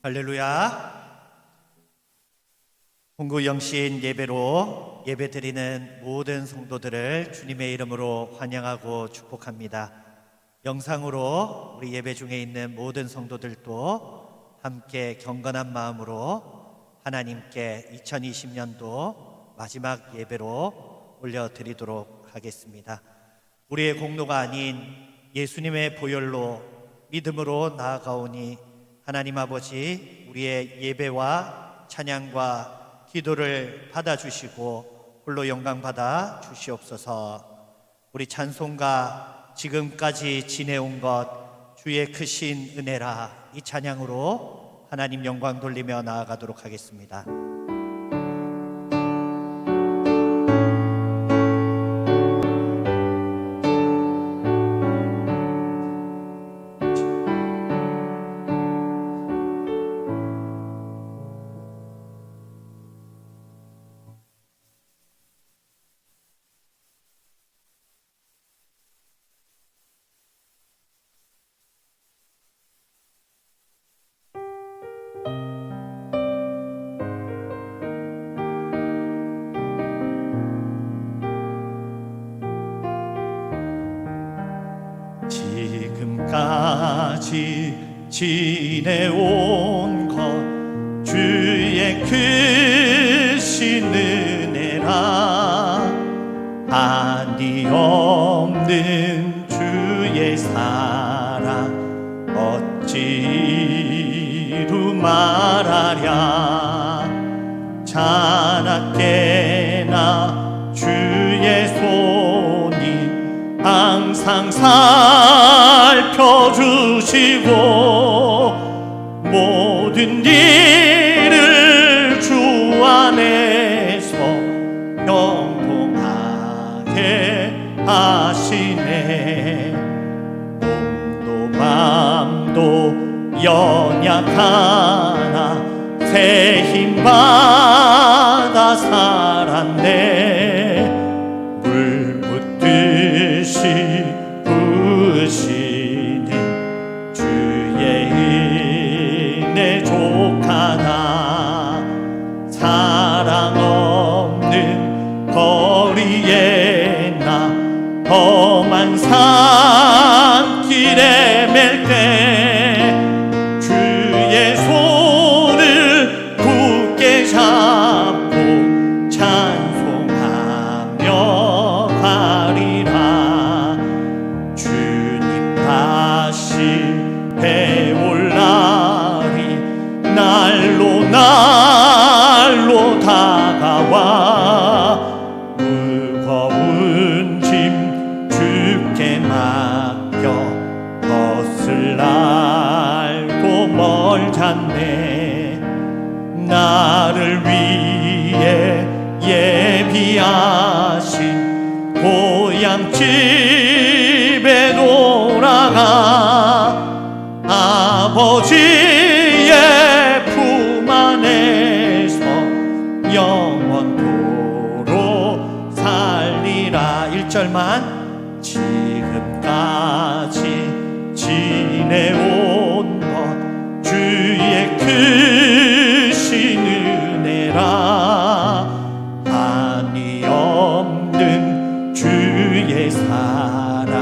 할렐루야. 홍구 영신 예배로 예배드리는 모든 성도들을 주님의 이름으로 환영하고 축복합니다. 영상으로 우리 예배 중에 있는 모든 성도들도 함께 경건한 마음으로 하나님께 2020년도 마지막 예배로 올려드리도록 하겠습니다. 우리의 공로가 아닌 예수님의 보혈로 믿음으로 나아가오니 하나님 아버지, 우리의 예배와 찬양과 기도를 받아주시고 홀로 영광 받아 주시옵소서. 우리 찬송가 지금까지 지내온 것 주의 크신 은혜라, 이 찬양으로 하나님 영광 돌리며 나아가도록 하겠습니다. 지금까지 지내온 것 주의 크신 은혜라, 한이 없는 주의 사랑 어찌루 말하랴. 자나깨나 주의 손이 항상 살펴주시고 모든 일을 주 안에서 형통하게 하시네. 몸도 맘도 연약하나 새 힘 받아 살았네. 물 붓듯이 부으시는 주의 은혜 족하다. 사랑 없는 거리에 나 험한 산길에 맬 때 주의 손을 굳게 잡고 찬송하며 가리라. 주님 다시 배올 날이 날로 다가와 무거운 짐 주께 맡겨 벗을 날도 멀잖네. 나를 위해 예비하신 고향 집에 돌아가 아버지의 품 안에서 영원토록 살리라. 1절만 지금까지 지내온 것 주의 크신 은혜라, 한이 없는 주의 사랑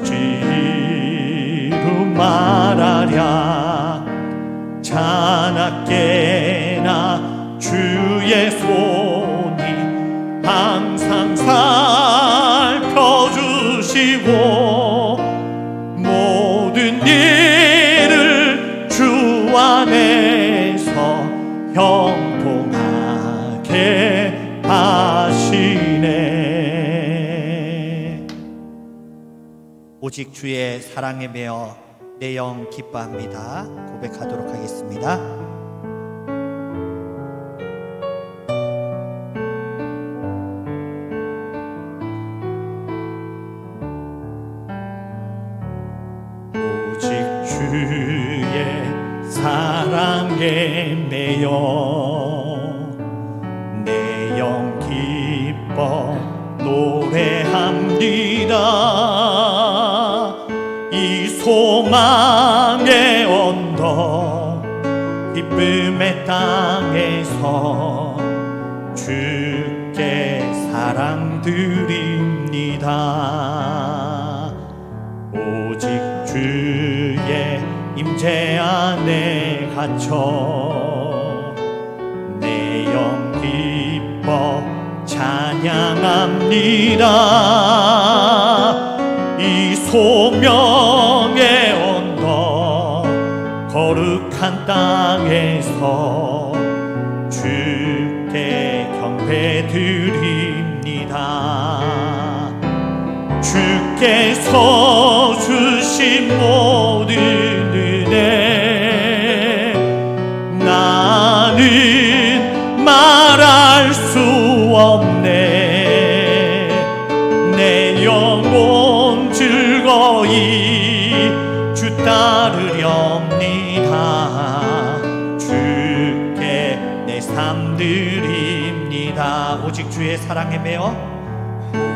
어찌루 말하랴. 자나깨나 주의 손이 항상 살펴주시고 모든 일을 주 안에서 형통하게 하시네. 오직 주의 사랑에 매여 내 영 기뻐합니다. 고백하도록 하겠습니다. 오직 주의 사랑에 매여 내 영 기뻐 노래합니다. 이 소망의 언덕 기쁨의 땅에서 주께 사랑 드립니다. 오직 주의 임재 안에 갇혀 내 영 기뻐 찬양합니다. 이 소명의 언덕 거룩한 땅에서 주께 경배드립니다. 주께서 주신 모든 은혜 나는 말할 수 없네. 내 영혼 즐거이 주 따르렵니다. 주께 내 삶 드립니다. 오직 주의 사랑에 매어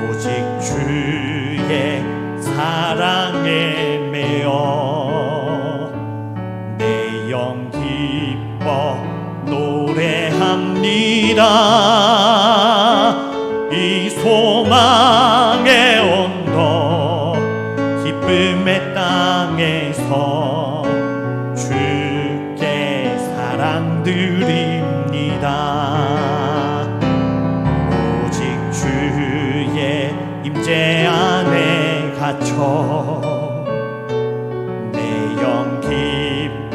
오직 주의 사랑에 매어 내 영 기뻐 노래합니다. 이 소망의 언덕 기쁨의 땅에서 주께 사랑 드립니다. 오직 주의 임재 안에 갇혀 내 영 기뻐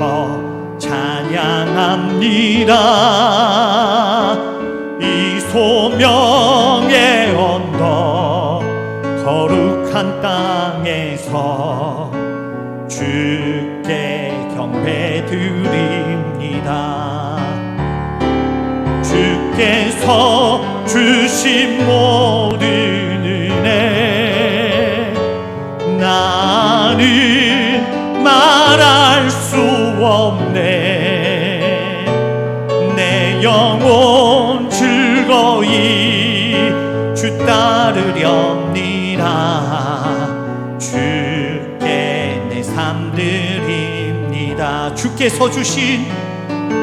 찬양합니다. 이 소명의 언덕 거룩한 땅에서 주께 경배드립니다. 주께서 주신 모든 은혜 나는 말할 수 없네. 내 영혼 즐거이 주 따르렵니다. 주께 내 삶 드립니다.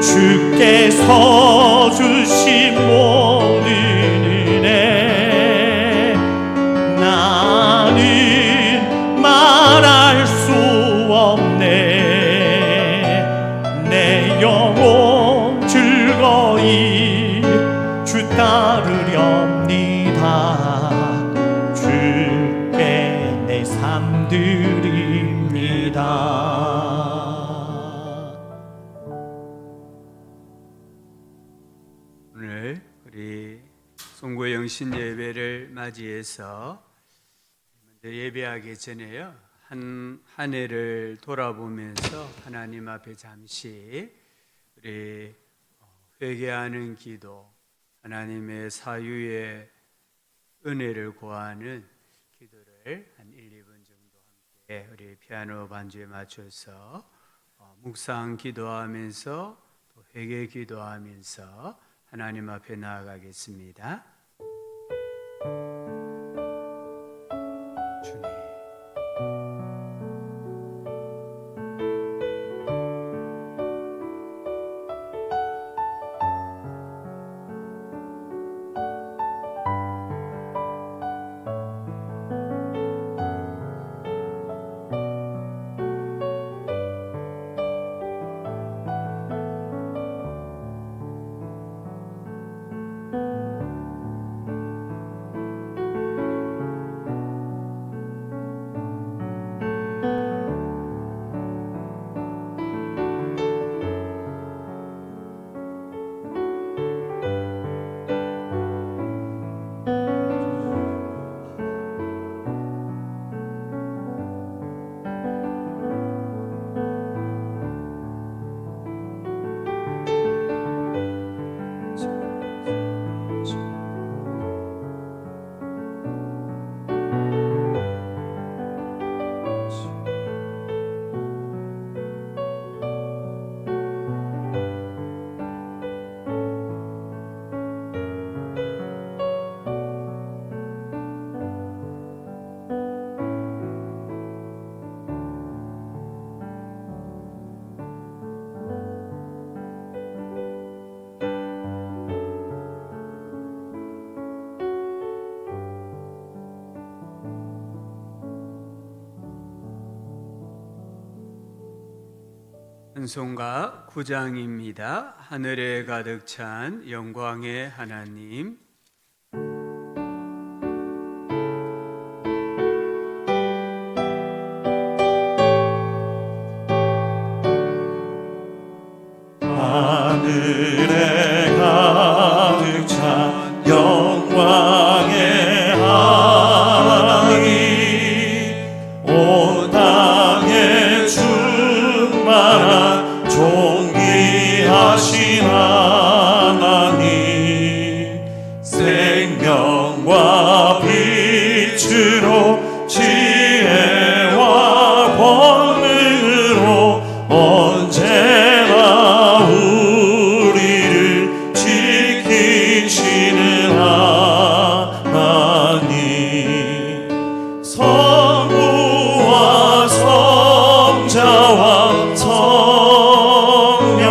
주께서 주신 모든 은혜 나는 말할 수 없네. 내 영혼 즐거이 주 따르렵니다. 주께 내 삶 드립니다. 오늘 우리 송구 영신 예배를 맞이해서 먼저 예배하기 전에요 한 해를 돌아보면서 하나님 앞에 잠시 우리 회개하는 기도, 하나님의 사유의 은혜를 구하는 기도를 한 1, 2분 정도 함께 우리 피아노 반주에 맞춰서 묵상 기도하면서 또 회개 기도하면서 하나님 앞에 나아가겠습니다. 주님, 찬송가 9장입니다. 하늘에 가득 찬 영광의 하나님. 하늘에 가득 찬 영광의 하나님, 온 땅에 충만한 존귀하신 하나님, 생명과 빛으로 지혜와 권능으로 언제나 우리를 지키시는 하나님, 성부와 성자와 성령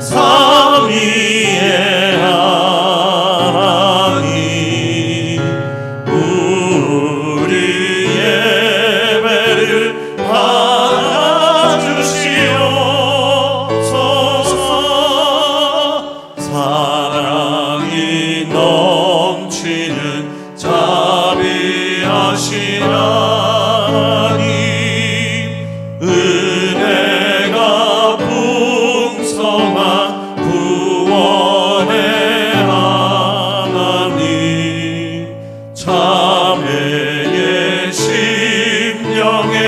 삼위의 하나님, 우리 예배를 받아주시옵소서. 사랑이 넘치는 자비하신 하나님, 은혜가 풍성한 구원의 하나님, 자매의 심령에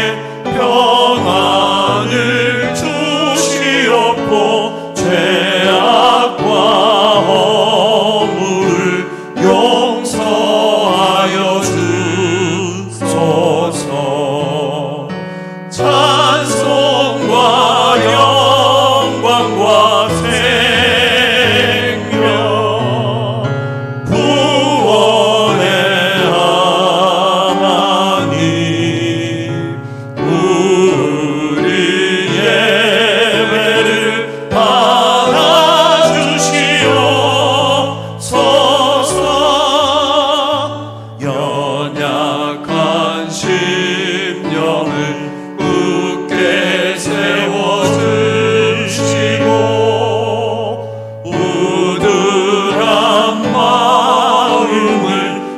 평안을 주시옵고 죄악과 허물을 용서하여 주소서. 찬송과 영광과 생명 구원의 하나님, 우리 예배를 받아주시옵소서. 연약한 심령을 굳게 세워주시고 우둔한 마음을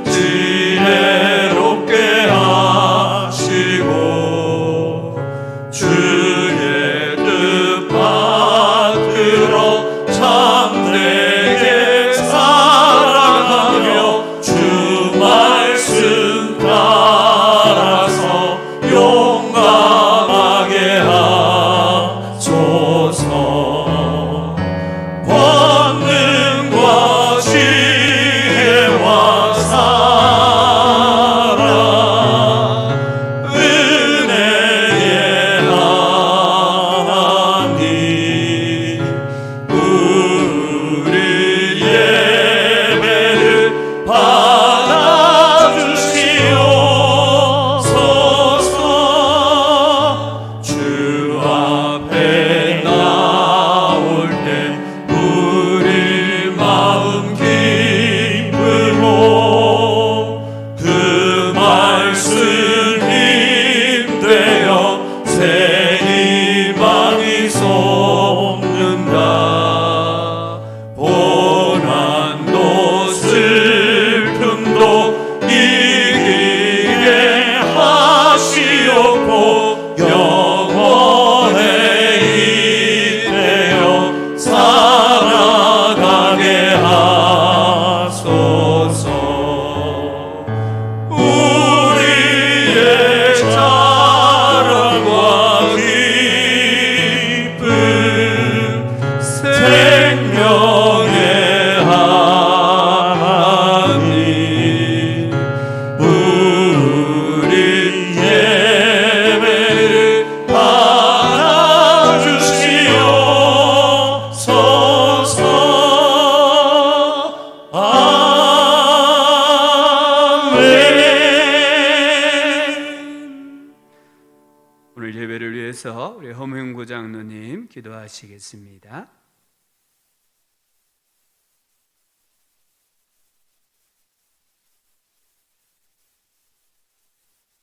지혜롭게 하시고 주의 뜻 받들어 참되게 살아가며 주 말씀 따라서 용감하게 하소서. 권능과 지혜와 사랑, 은혜의 하나님, 우리 예배를 받아주시옵소서. 주 앞에 나올 때 우리 마음 기쁨으로 그 말씀 힘되어 새 희망이 솟는다. 고난도 슬픔도 이기게 하시옵고 영원에 이대어 살아가게 하소서. 우리의 자랑과 기쁨, 생명의 하나님, 우리 예배를 받아주시옵소서. 아멘. 오늘 예배를 위해서 우리 허명구 장로님 기도하시겠습니다.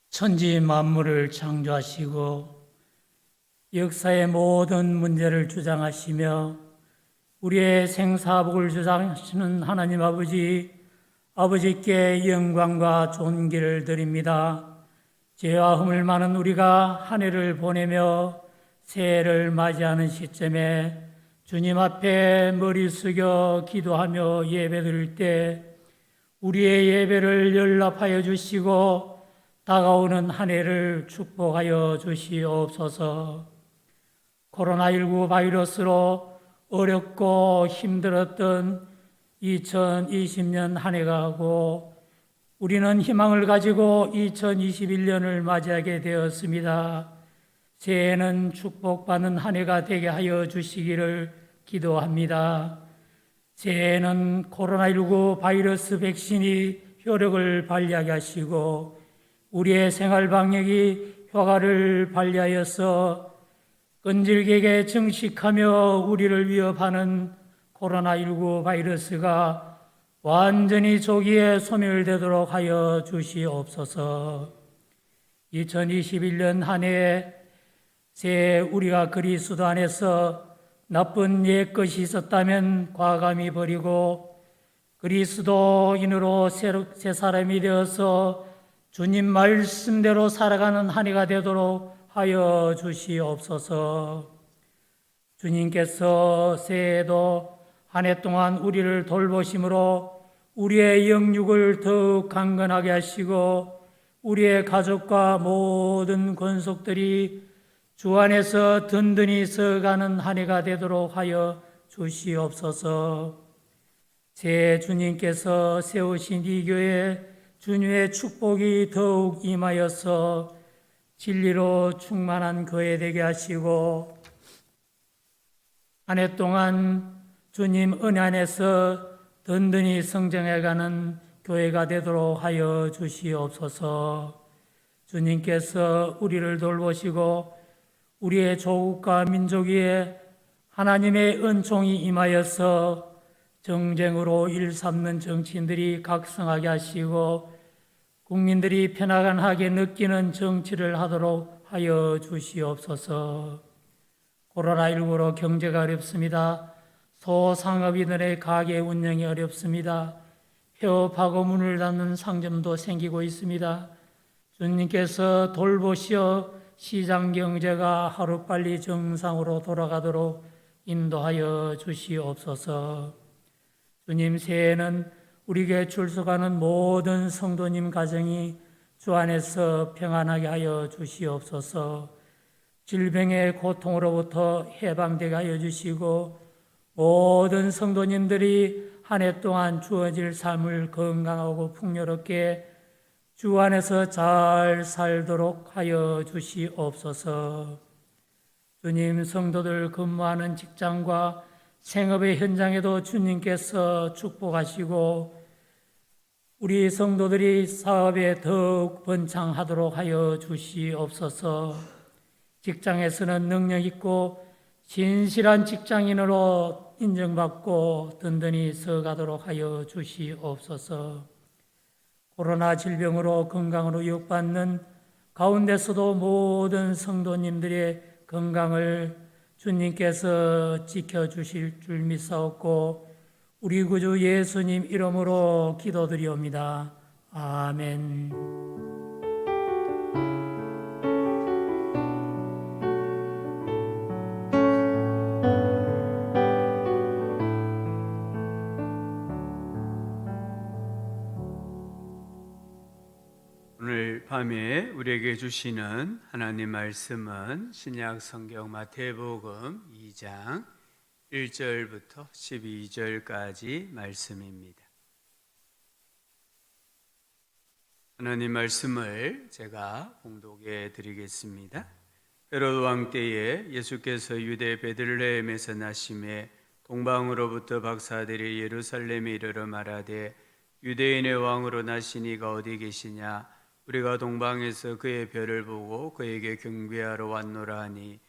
천지 만물을 창조하시고 역사의 모든 문제를 주장하시며 우리의 생사복을 주장하시는 하나님 아버지께 영광과 존귀를 드립니다. 죄와 허물 많은 우리가 한 해를 보내며 새해를 맞이하는 시점에 주님 앞에 머리 숙여 기도하며 예배드릴 때 우리의 예배를 연락하여 주시고 다가오는 한 해를 축복하여 주시옵소서. 코로나19 바이러스로 어렵고 힘들었던 2020년 한 해가 가고 우리는 희망을 가지고 2021년을 맞이하게 되었습니다. 새해는 축복받는 한 해가 되게 하여 주시기를 기도합니다. 새해에는 코로나19 바이러스 백신이 효력을 발휘하게 하시고 우리의 생활 방역이 효과를 발휘하여서 끈질기게 정식하며 우리를 위협하는 코로나19 바이러스가 완전히 조기에 소멸되도록 하여 주시옵소서. 2021년 한 해에 새해 우리가 그리스도 안에서 나쁜 옛것이 있었다면 과감히 버리고 그리스도인으로 새 사람이 되어서 주님 말씀대로 살아가는 한 해가 되도록 하여 주시옵소서. 주님께서 새해에도 한 해 동안 우리를 돌보심으로 우리의 영육을 더욱 강건하게 하시고 우리의 가족과 모든 권속들이 주 안에서 든든히 서가는 한 해가 되도록 하여 주시옵소서. 새 주님께서 세우신 이 교회 주님의 축복이 더욱 임하여서 진리로 충만한 교회 되게 하시고 한 해 동안 주님 은혜 안에서 든든히 성장해가는 교회가 되도록 하여 주시옵소서. 주님께서 우리를 돌보시고 우리의 조국과 민족 위에 하나님의 은총이 임하여서 정쟁으로 일삼는 정치인들이 각성하게 하시고 국민들이 편안하게 느끼는 정치를 하도록 하여 주시옵소서. 코로나19로 경제가 어렵습니다. 소상업인들의 가게 운영이 어렵습니다. 폐업하고 문을 닫는 상점도 생기고 있습니다. 주님께서 돌보시어 시장 경제가 하루빨리 정상으로 돌아가도록 인도하여 주시옵소서. 주님, 새해에는 우리에게 출석하는 모든 성도님 가정이 주 안에서 평안하게 하여 주시옵소서. 질병의 고통으로부터 해방되게 하여 주시고 모든 성도님들이 한 해 동안 주어질 삶을 건강하고 풍요롭게 주 안에서 잘 살도록 하여 주시옵소서. 주님, 성도들 근무하는 직장과 생업의 현장에도 주님께서 축복하시고 우리 성도들이 사업에 더욱 번창하도록 하여 주시옵소서. 직장에서는 능력 있고 진실한 직장인으로 인정받고 든든히 서가도록 하여 주시옵소서. 코로나 질병으로 건강으로 유혹받는 가운데서도 모든 성도님들의 건강을 주님께서 지켜주실 줄 믿사옵고 우리 구주 예수님 이름으로 기도드리옵니다. 아멘. 오늘 밤에 우리에게 주시는 하나님 말씀은 신약 성경 마태복음 2장 1절부터 12절까지 말씀입니다. 하나님 말씀을 제가 봉독해 드리겠습니다. 헤롯 왕 때에 예수께서 유대 베들레헴에서 나심에 동방으로부터 박사들이 예루살렘에 이르러 말하되 유대인의 왕으로 나신 이가 어디 계시냐? 우리가 동방에서 그의 별을 보고 그에게 경배하러 왔노라 하니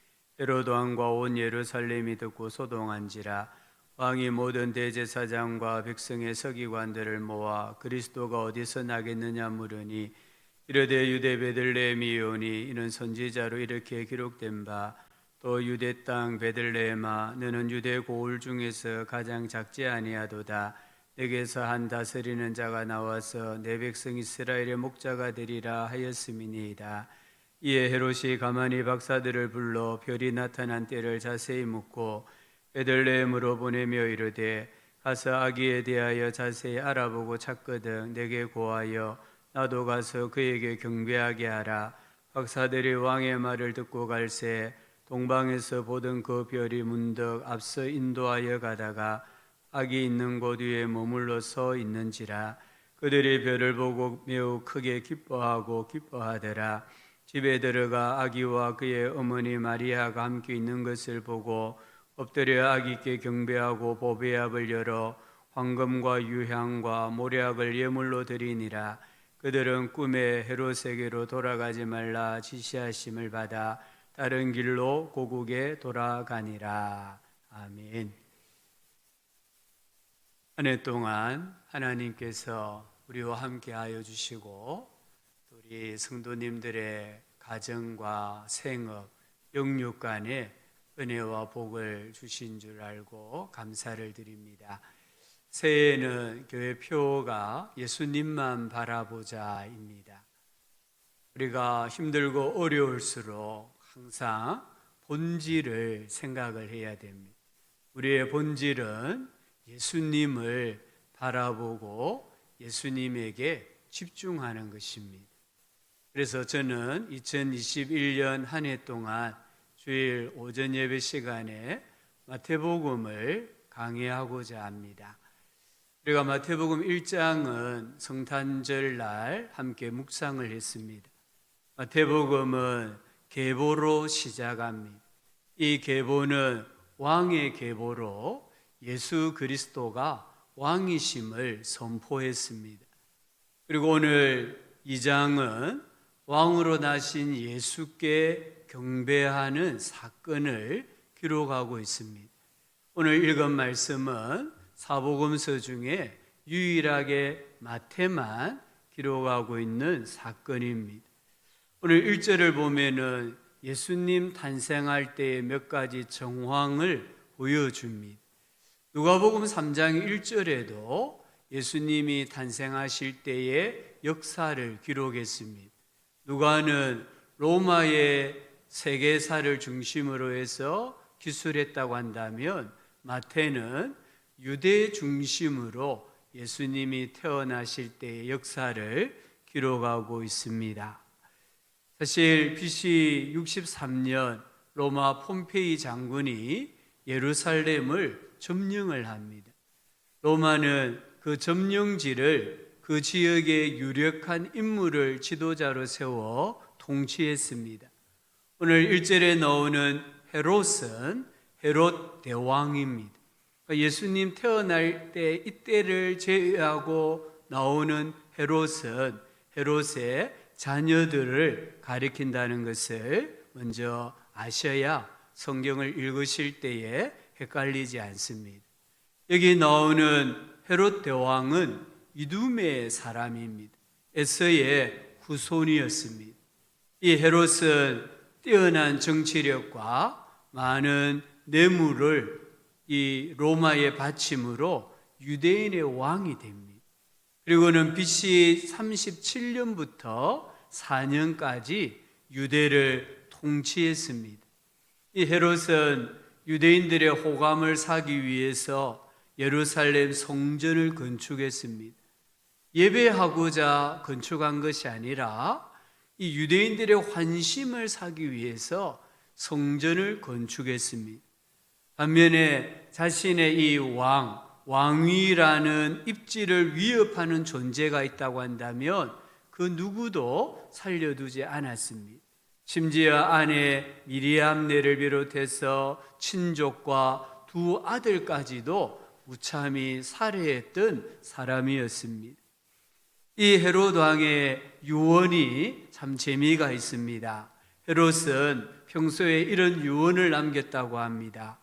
헤롯 왕과 온 예루살렘이 듣고 소동한지라. 왕이 모든 대제사장과 백성의 서기관들을 모아 그리스도가 어디서 나겠느냐 물으니 이르되 유대 베들레헴이오니 이는 선지자로 이렇게 기록된 바 또 유대 땅 베들레헴아 너는 유대 고을 중에서 가장 작지 아니하도다. 내게서 한 다스리는 자가 나와서 내 백성 이스라엘의 목자가 되리라 하였음이니이다. 이에 헤롯이 가만히 박사들을 불러 별이 나타난 때를 자세히 묻고 베들레헴으로 보내며 이르되 가서 아기에 대하여 자세히 알아보고 찾거든 내게 고하여 나도 가서 그에게 경배하게 하라. 박사들이 왕의 말을 듣고 갈새 동방에서 보던 그 별이 문득 앞서 인도하여 가다가 아기 있는 곳 위에 머물러 서 있는지라. 그들이 별을 보고 매우 크게 기뻐하더라. 집에 들어가 아기와 그의 어머니 마리아가 함께 있는 것을 보고 엎드려 아기께 경배하고 보배압을 열어 황금과 유향과 모략을 예물로 드리니라. 그들은 꿈에 헤롯에게로 돌아가지 말라 지시하심을 받아 다른 길로 고국에 돌아가니라. 아멘. 한 해 동안 하나님께서 우리와 함께하여 주시고 우리 성도님들의 가정과 생업, 영육 간에 은혜와 복을 주신 줄 알고 감사를 드립니다. 새해에는 교회 표가 예수님만 바라보자입니다. 우리가 힘들고 어려울수록 항상 본질을 생각을 해야 됩니다. 우리의 본질은 예수님을 바라보고 예수님에게 집중하는 것입니다. 그래서 저는 2021년 한 해 동안 주일 오전 예배 시간에 마태복음을 강의하고자 합니다. 우리가 마태복음 1장은 성탄절 날 함께 묵상을 했습니다. 마태복음은 계보로 시작합니다. 이 계보는 왕의 계보로 예수 그리스도가 왕이심을 선포했습니다. 그리고 오늘 2장은 왕으로 나신 예수께 경배하는 사건을 기록하고 있습니다. 오늘 읽은 말씀은 사복음서 중에 유일하게 마태만 기록하고 있는 사건입니다. 오늘 1절을 보면은 예수님 탄생할 때의 몇 가지 정황을 보여줍니다. 누가복음 3장 1절에도 예수님이 탄생하실 때의 역사를 기록했습니다. 누가는 로마의 세계사를 중심으로 해서 기술했다고 한다면 마태는 유대 중심으로 예수님이 태어나실 때의 역사를 기록하고 있습니다. 사실 BC 63년 로마 폼페이 장군이 예루살렘을 점령을 합니다. 로마는 그 점령지를 그 지역의 유력한 인물을 지도자로 세워 통치했습니다. 오늘 1절에 나오는 헤롯은 헤롯 대왕입니다. 그러니까 예수님 태어날 때 이때를 제외하고 나오는 헤롯은 헤롯의 자녀들을 가리킨다는 것을 먼저 아셔야 성경을 읽으실 때에 헷갈리지 않습니다. 여기 나오는 헤롯 대왕은 이두메의 사람입니다. 에서의 후손이었습니다. 이 헤롯은 뛰어난 정치력과 많은 뇌물을 이 로마에 바침으로 유대인의 왕이 됩니다. 그리고는 BC 37년부터 4년까지 유대를 통치했습니다. 이 헤롯은 유대인들의 호감을 사기 위해서 예루살렘 성전을 건축했습니다. 예배하고자 건축한 것이 아니라 이 유대인들의 환심을 사기 위해서 성전을 건축했습니다. 반면에 자신의 이 왕위라는 입지를 위협하는 존재가 있다고 한다면 그 누구도 살려두지 않았습니다. 심지어 아내 미리암네를 비롯해서 친족과 두 아들까지도 무참히 살해했던 사람이었습니다. 이 헤롯 왕의 유언이 참 재미가 있습니다. 헤롯은 평소에 이런 유언을 남겼다고 합니다.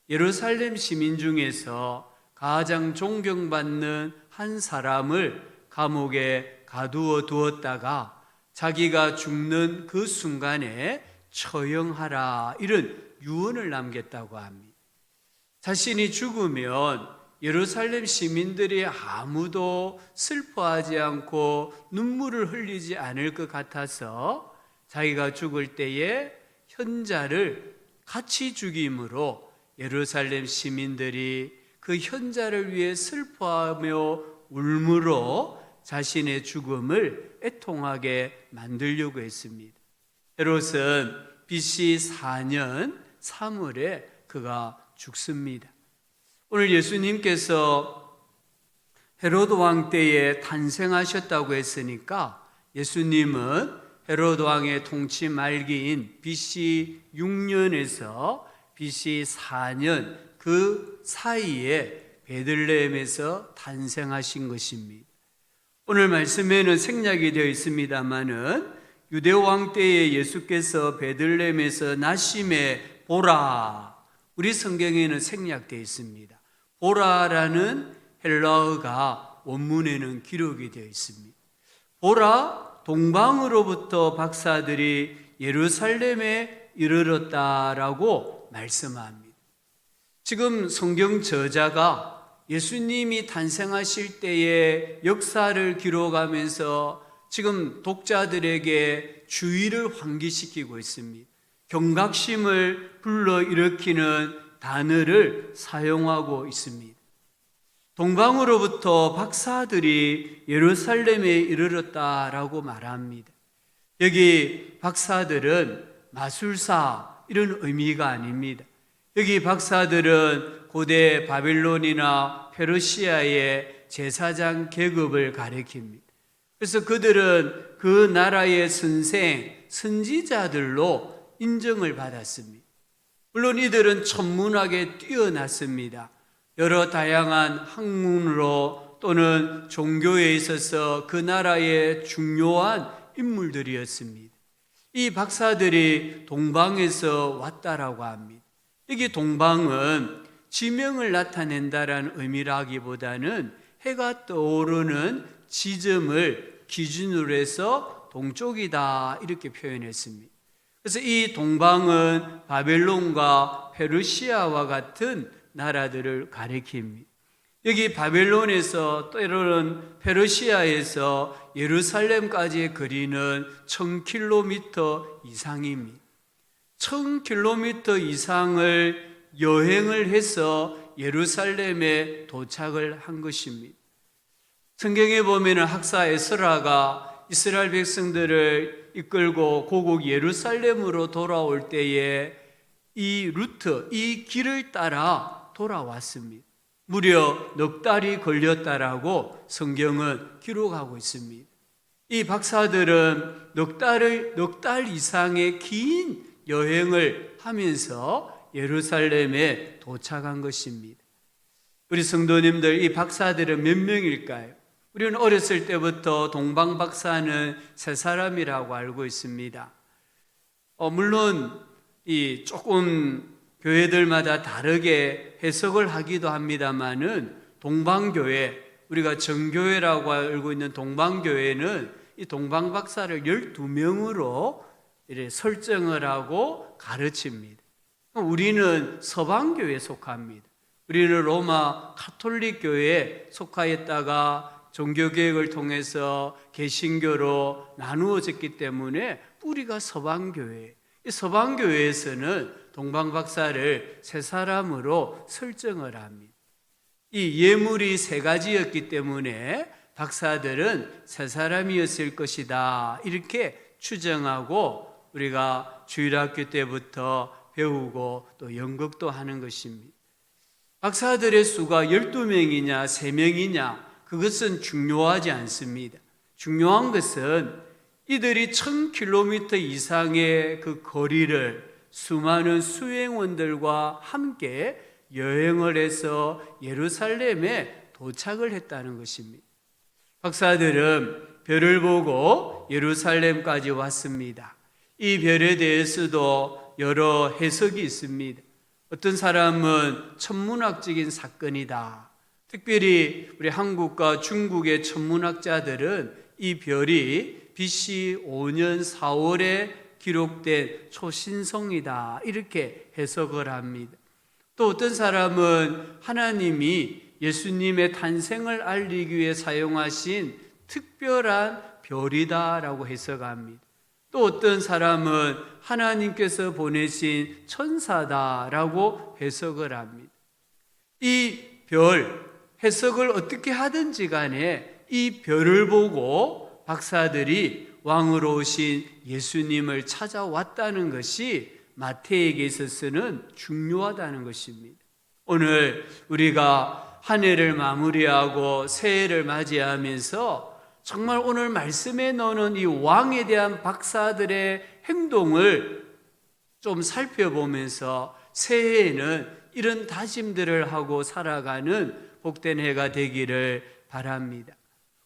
예루살렘 시민 중에서 가장 존경받는 한 사람을 감옥에 가두어 두었다가 자기가 죽는 그 순간에 처형하라, 이런 유언을 남겼다고 합니다. 자신이 죽으면 예루살렘 시민들이 아무도 슬퍼하지 않고 눈물을 흘리지 않을 것 같아서 자기가 죽을 때에 현자를 같이 죽임으로 예루살렘 시민들이 그 현자를 위해 슬퍼하며 울므로 자신의 죽음을 애통하게 만들려고 했습니다. 헤롯은 BC 4년 3월에 그가 죽습니다. 오늘 예수님께서 헤롯 왕 때에 탄생하셨다고 했으니까 예수님은 헤롯 왕의 통치 말기인 BC 6년에서 BC 4년 그 사이에 베들레헴에서 탄생하신 것입니다. 오늘 말씀에는 생략이 되어 있습니다마는 유대 왕 때에 예수께서 베들레헴에서 나심에 보라, 우리 성경에는 생략되어 있습니다. 보라라는 헬라어가 원문에는 기록이 되어 있습니다. 보라, 동방으로부터 박사들이 예루살렘에 이르렀다라고 말씀합니다. 지금 성경 저자가 예수님이 탄생하실 때의 역사를 기록하면서 지금 독자들에게 주의를 환기시키고 있습니다. 경각심을 불러일으키는 단어를 사용하고 있습니다. 동방으로부터 박사들이 예루살렘에 이르렀다라고 말합니다. 여기 박사들은 마술사 이런 의미가 아닙니다. 여기 박사들은 고대 바빌론이나 페르시아의 제사장 계급을 가리킵니다. 그래서 그들은 그 나라의 선생, 선지자들로 인정을 받았습니다. 물론 이들은 천문학에 뛰어났습니다. 여러 다양한 학문으로 또는 종교에 있어서 그 나라의 중요한 인물들이었습니다. 이 박사들이 동방에서 왔다라고 합니다. 여기 동방은 지명을 나타낸다라는 의미라기보다는 해가 떠오르는 지점을 기준으로 해서 동쪽이다 이렇게 표현했습니다. 그래서 이 동방은 바벨론과 페르시아와 같은 나라들을 가리킵니다. 여기 바벨론에서 때로는 페르시아에서 예루살렘까지의 거리는 1000km 이상입니다. 1000km 이상을 여행을 해서 예루살렘에 도착을 한 것입니다. 성경에 보면 학사 에스라가 이스라엘 백성들을 이끌고 고국 예루살렘으로 돌아올 때에 이 루트, 이 길을 따라 돌아왔습니다. 무려 넉 달이 걸렸다라고 성경은 기록하고 있습니다. 이 박사들은 넉 달 이상의 긴 여행을 하면서 예루살렘에 도착한 것입니다. 우리 성도님들, 이 박사들은 몇 명일까요? 우리는 어렸을 때부터 동방 박사는 세 사람이라고 알고 있습니다. 물론 이 조금 교회들마다 다르게 해석을 하기도 합니다만은 동방교회, 우리가 정교회라고 알고 있는 동방교회는 이 동방 박사를 12명으로 이렇게 설정을 하고 가르칩니다. 우리는 서방교회에 속합니다. 우리는 로마 가톨릭 교회에 속하였다가 종교개혁을 통해서 개신교로 나누어졌기 때문에 뿌리가 서방교회. 이 서방교회에서는 동방박사를 세 사람으로 설정을 합니다. 이 예물이 세 가지였기 때문에 박사들은 세 사람이었을 것이다 이렇게 추정하고 우리가 주일학교 때부터 배우고 또 연극도 하는 것입니다. 박사들의 수가 12명이냐 3명이냐 그것은 중요하지 않습니다. 중요한 것은 이들이 1000km 이상의 그 거리를 수많은 수행원들과 함께 여행을 해서 예루살렘에 도착을 했다는 것입니다. 박사들은 별을 보고 예루살렘까지 왔습니다. 이 별에 대해서도 여러 해석이 있습니다. 어떤 사람은 천문학적인 사건이다. 특별히 우리 한국과 중국의 천문학자들은 이 별이 BC 5년 4월에 기록된 초신성이다 이렇게 해석을 합니다. 또 어떤 사람은 하나님이 예수님의 탄생을 알리기 위해 사용하신 특별한 별이다라고 해석합니다. 또 어떤 사람은 하나님께서 보내신 천사다라고 해석을 합니다. 이 별 해석을 어떻게 하든지 간에 이 별을 보고 박사들이 왕으로 오신 예수님을 찾아왔다는 것이 마태에게 있어서는 중요하다는 것입니다. 오늘 우리가 한 해를 마무리하고 새해를 맞이하면서 정말 오늘 말씀에 나오는 이 왕에 대한 박사들의 행동을 좀 살펴보면서 새해에는 이런 다짐들을 하고 살아가는 복된 해가 되기를 바랍니다.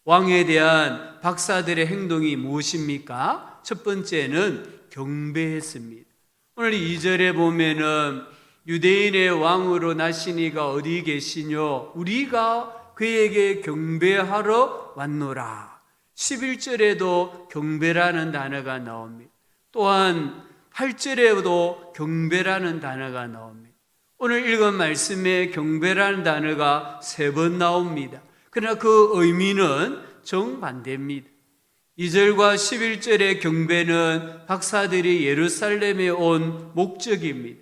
왕에 대한 박사들의 행동이 무엇입니까? 첫 번째는 경배했습니다. 오늘 2절에 보면은 유대인의 왕으로 나신 이가 어디 계시뇨? 우리가 그에게 경배하러 왔노라. 11절에도 경배라는 단어가 나옵니다. 또한 8절에도 경배라는 단어가 나옵니다. 오늘 읽은 말씀에 경배라는 단어가 3번 나옵니다. 그러나 그 의미는 정반대입니다. 2절과 11절의 경배는 박사들이 예루살렘에 온 목적입니다.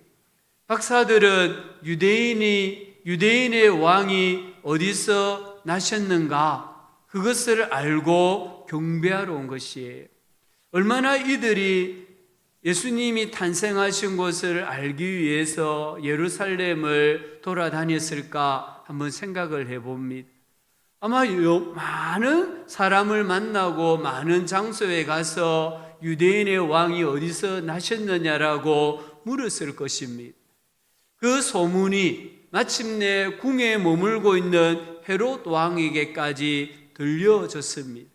박사들은 유대인의 왕이 어디서 나셨는가 그것을 알고 경배하러 온 것이에요. 얼마나 이들이 예수님이 탄생하신 것을 알기 위해서 예루살렘을 돌아다녔을까 한번 생각을 해봅니다. 아마 많은 사람을 만나고 많은 장소에 가서 유대인의 왕이 어디서 나셨느냐라고 물었을 것입니다. 그 소문이 마침내 궁에 머물고 있는 헤롯 왕에게까지 들려졌습니다.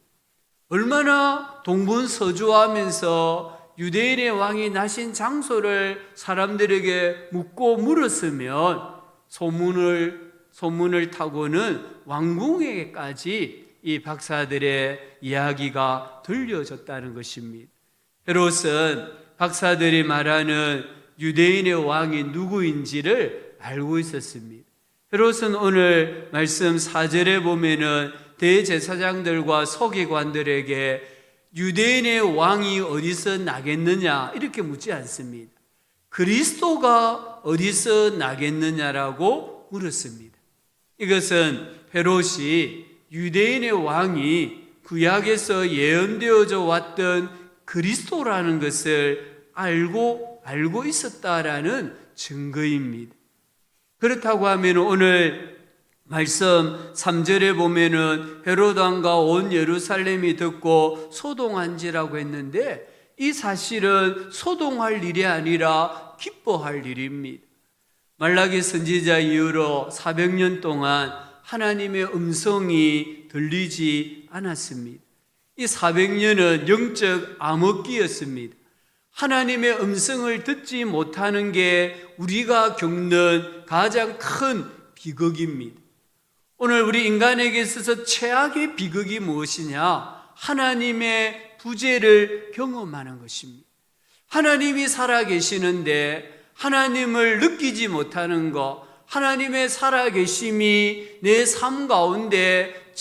얼마나 동분서주하면서 유대인의 왕이 나신 장소를 사람들에게 묻고 물었으면 소문을 타고는 왕궁에게까지 이 박사들의 이야기가 들려졌다는 것입니다. 헤롯은 박사들이 말하는 유대인의 왕이 누구인지를 알고 있었습니다. 헤롯은 오늘 말씀 4절에 보면은 대제사장들과 서기관들에게 유대인의 왕이 어디서 나겠느냐 이렇게 묻지 않습니다. 그리스도가 어디서 나겠느냐라고 물었습니다. 이것은 헤롯이 유대인의 왕이 구약에서 예언되어져 왔던 그리스도라는 것을 알고 있었다라는 증거입니다. 그렇다고 하면 오늘 말씀 3절에 보면은 헤롯 왕과 온 예루살렘이 듣고 소동한지라고 했는데 이 사실은 소동할 일이 아니라 기뻐할 일입니다. 말라기 선지자 이후로 400년 동안 하나님의 음성이 들리지 않았습니다. 이 400년은 영적 암흑기였습니다. 하나님의 음성을 듣지 못하는 게 우리가 겪는 가장 큰 비극입니다. 오늘 우리 인간에게 있어서 최악의 비극이 무엇이냐? 하나님의 부재를 경험하는 것입니다. 하나님이 살아계시는데 하나님을 느끼지 못하는 것, 하나님의 살아계심이 내 삶 가운데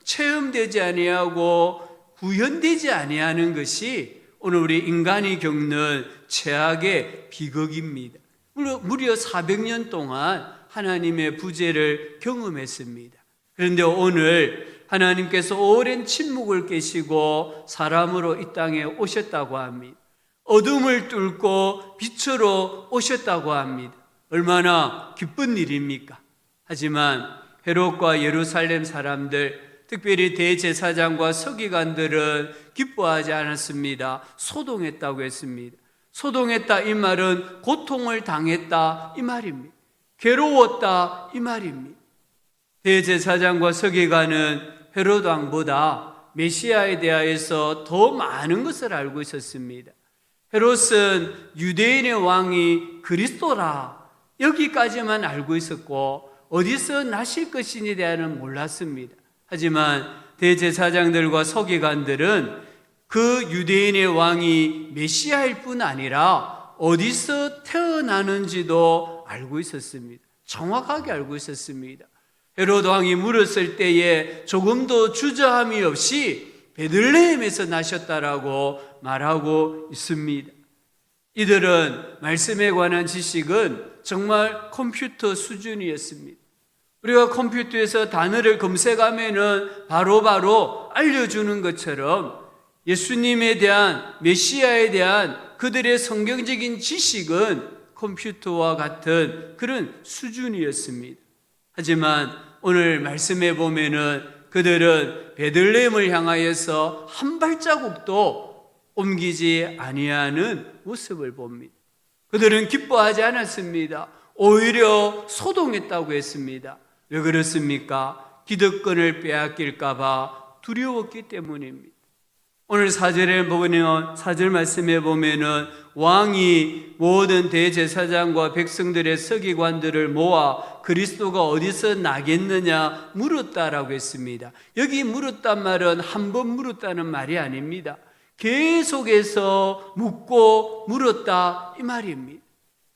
체험되지 아니하고 구현되지 아니하는 것이 오늘 우리 인간이 겪는 최악의 비극입니다. 무려 400년 동안 하나님의 부재를 경험했습니다. 그런데 오늘 하나님께서 오랜 침묵을 깨시고 사람으로 이 땅에 오셨다고 합니다. 어둠을 뚫고 빛으로 오셨다고 합니다. 얼마나 기쁜 일입니까? 하지만 헤롯과 예루살렘 사람들, 특별히 대제사장과 서기관들은 기뻐하지 않았습니다. 소동했다고 했습니다. 소동했다 이 말은 고통을 당했다 이 말입니다. 괴로웠다 이 말입니다. 대제사장과 서기관은 헤롯 왕보다 메시아에 대하여서 더 많은 것을 알고 있었습니다. 헤롯은 유대인의 왕이 그리스도라 여기까지만 알고 있었고 어디서 나실 것인지에 대해서는 몰랐습니다. 하지만 대제사장들과 서기관들은 그 유대인의 왕이 메시아일 뿐 아니라 어디서 태어나는지도 알고 있었습니다. 정확하게 알고 있었습니다. 헤로드 왕이 물었을 때에 조금도 주저함이 없이 베들레헴에서 나셨다라고 말하고 있습니다. 이들은 말씀에 관한 지식은 정말 컴퓨터 수준이었습니다. 우리가 컴퓨터에서 단어를 검색하면은 바로바로 알려주는 것처럼 예수님에 대한, 메시아에 대한 그들의 성경적인 지식은 컴퓨터와 같은 그런 수준이었습니다. 하지만 오늘 말씀에 보면은 그들은 베들레헴을 향하여서 한 발자국도 옮기지 아니하는 모습을 봅니다. 그들은 기뻐하지 않았습니다. 오히려 소동했다고 했습니다. 왜 그렇습니까? 기득권을 빼앗길까 봐 두려웠기 때문입니다. 오늘 4절에 보면, 4절 말씀에 보면은 왕이 모든 대제사장과 백성들의 서기관들을 모아 그리스도가 어디서 나겠느냐 물었다라고 했습니다. 여기 물었단 말은 한 번 물었다는 말이 아닙니다. 계속해서 묻고 물었다 이 말입니다.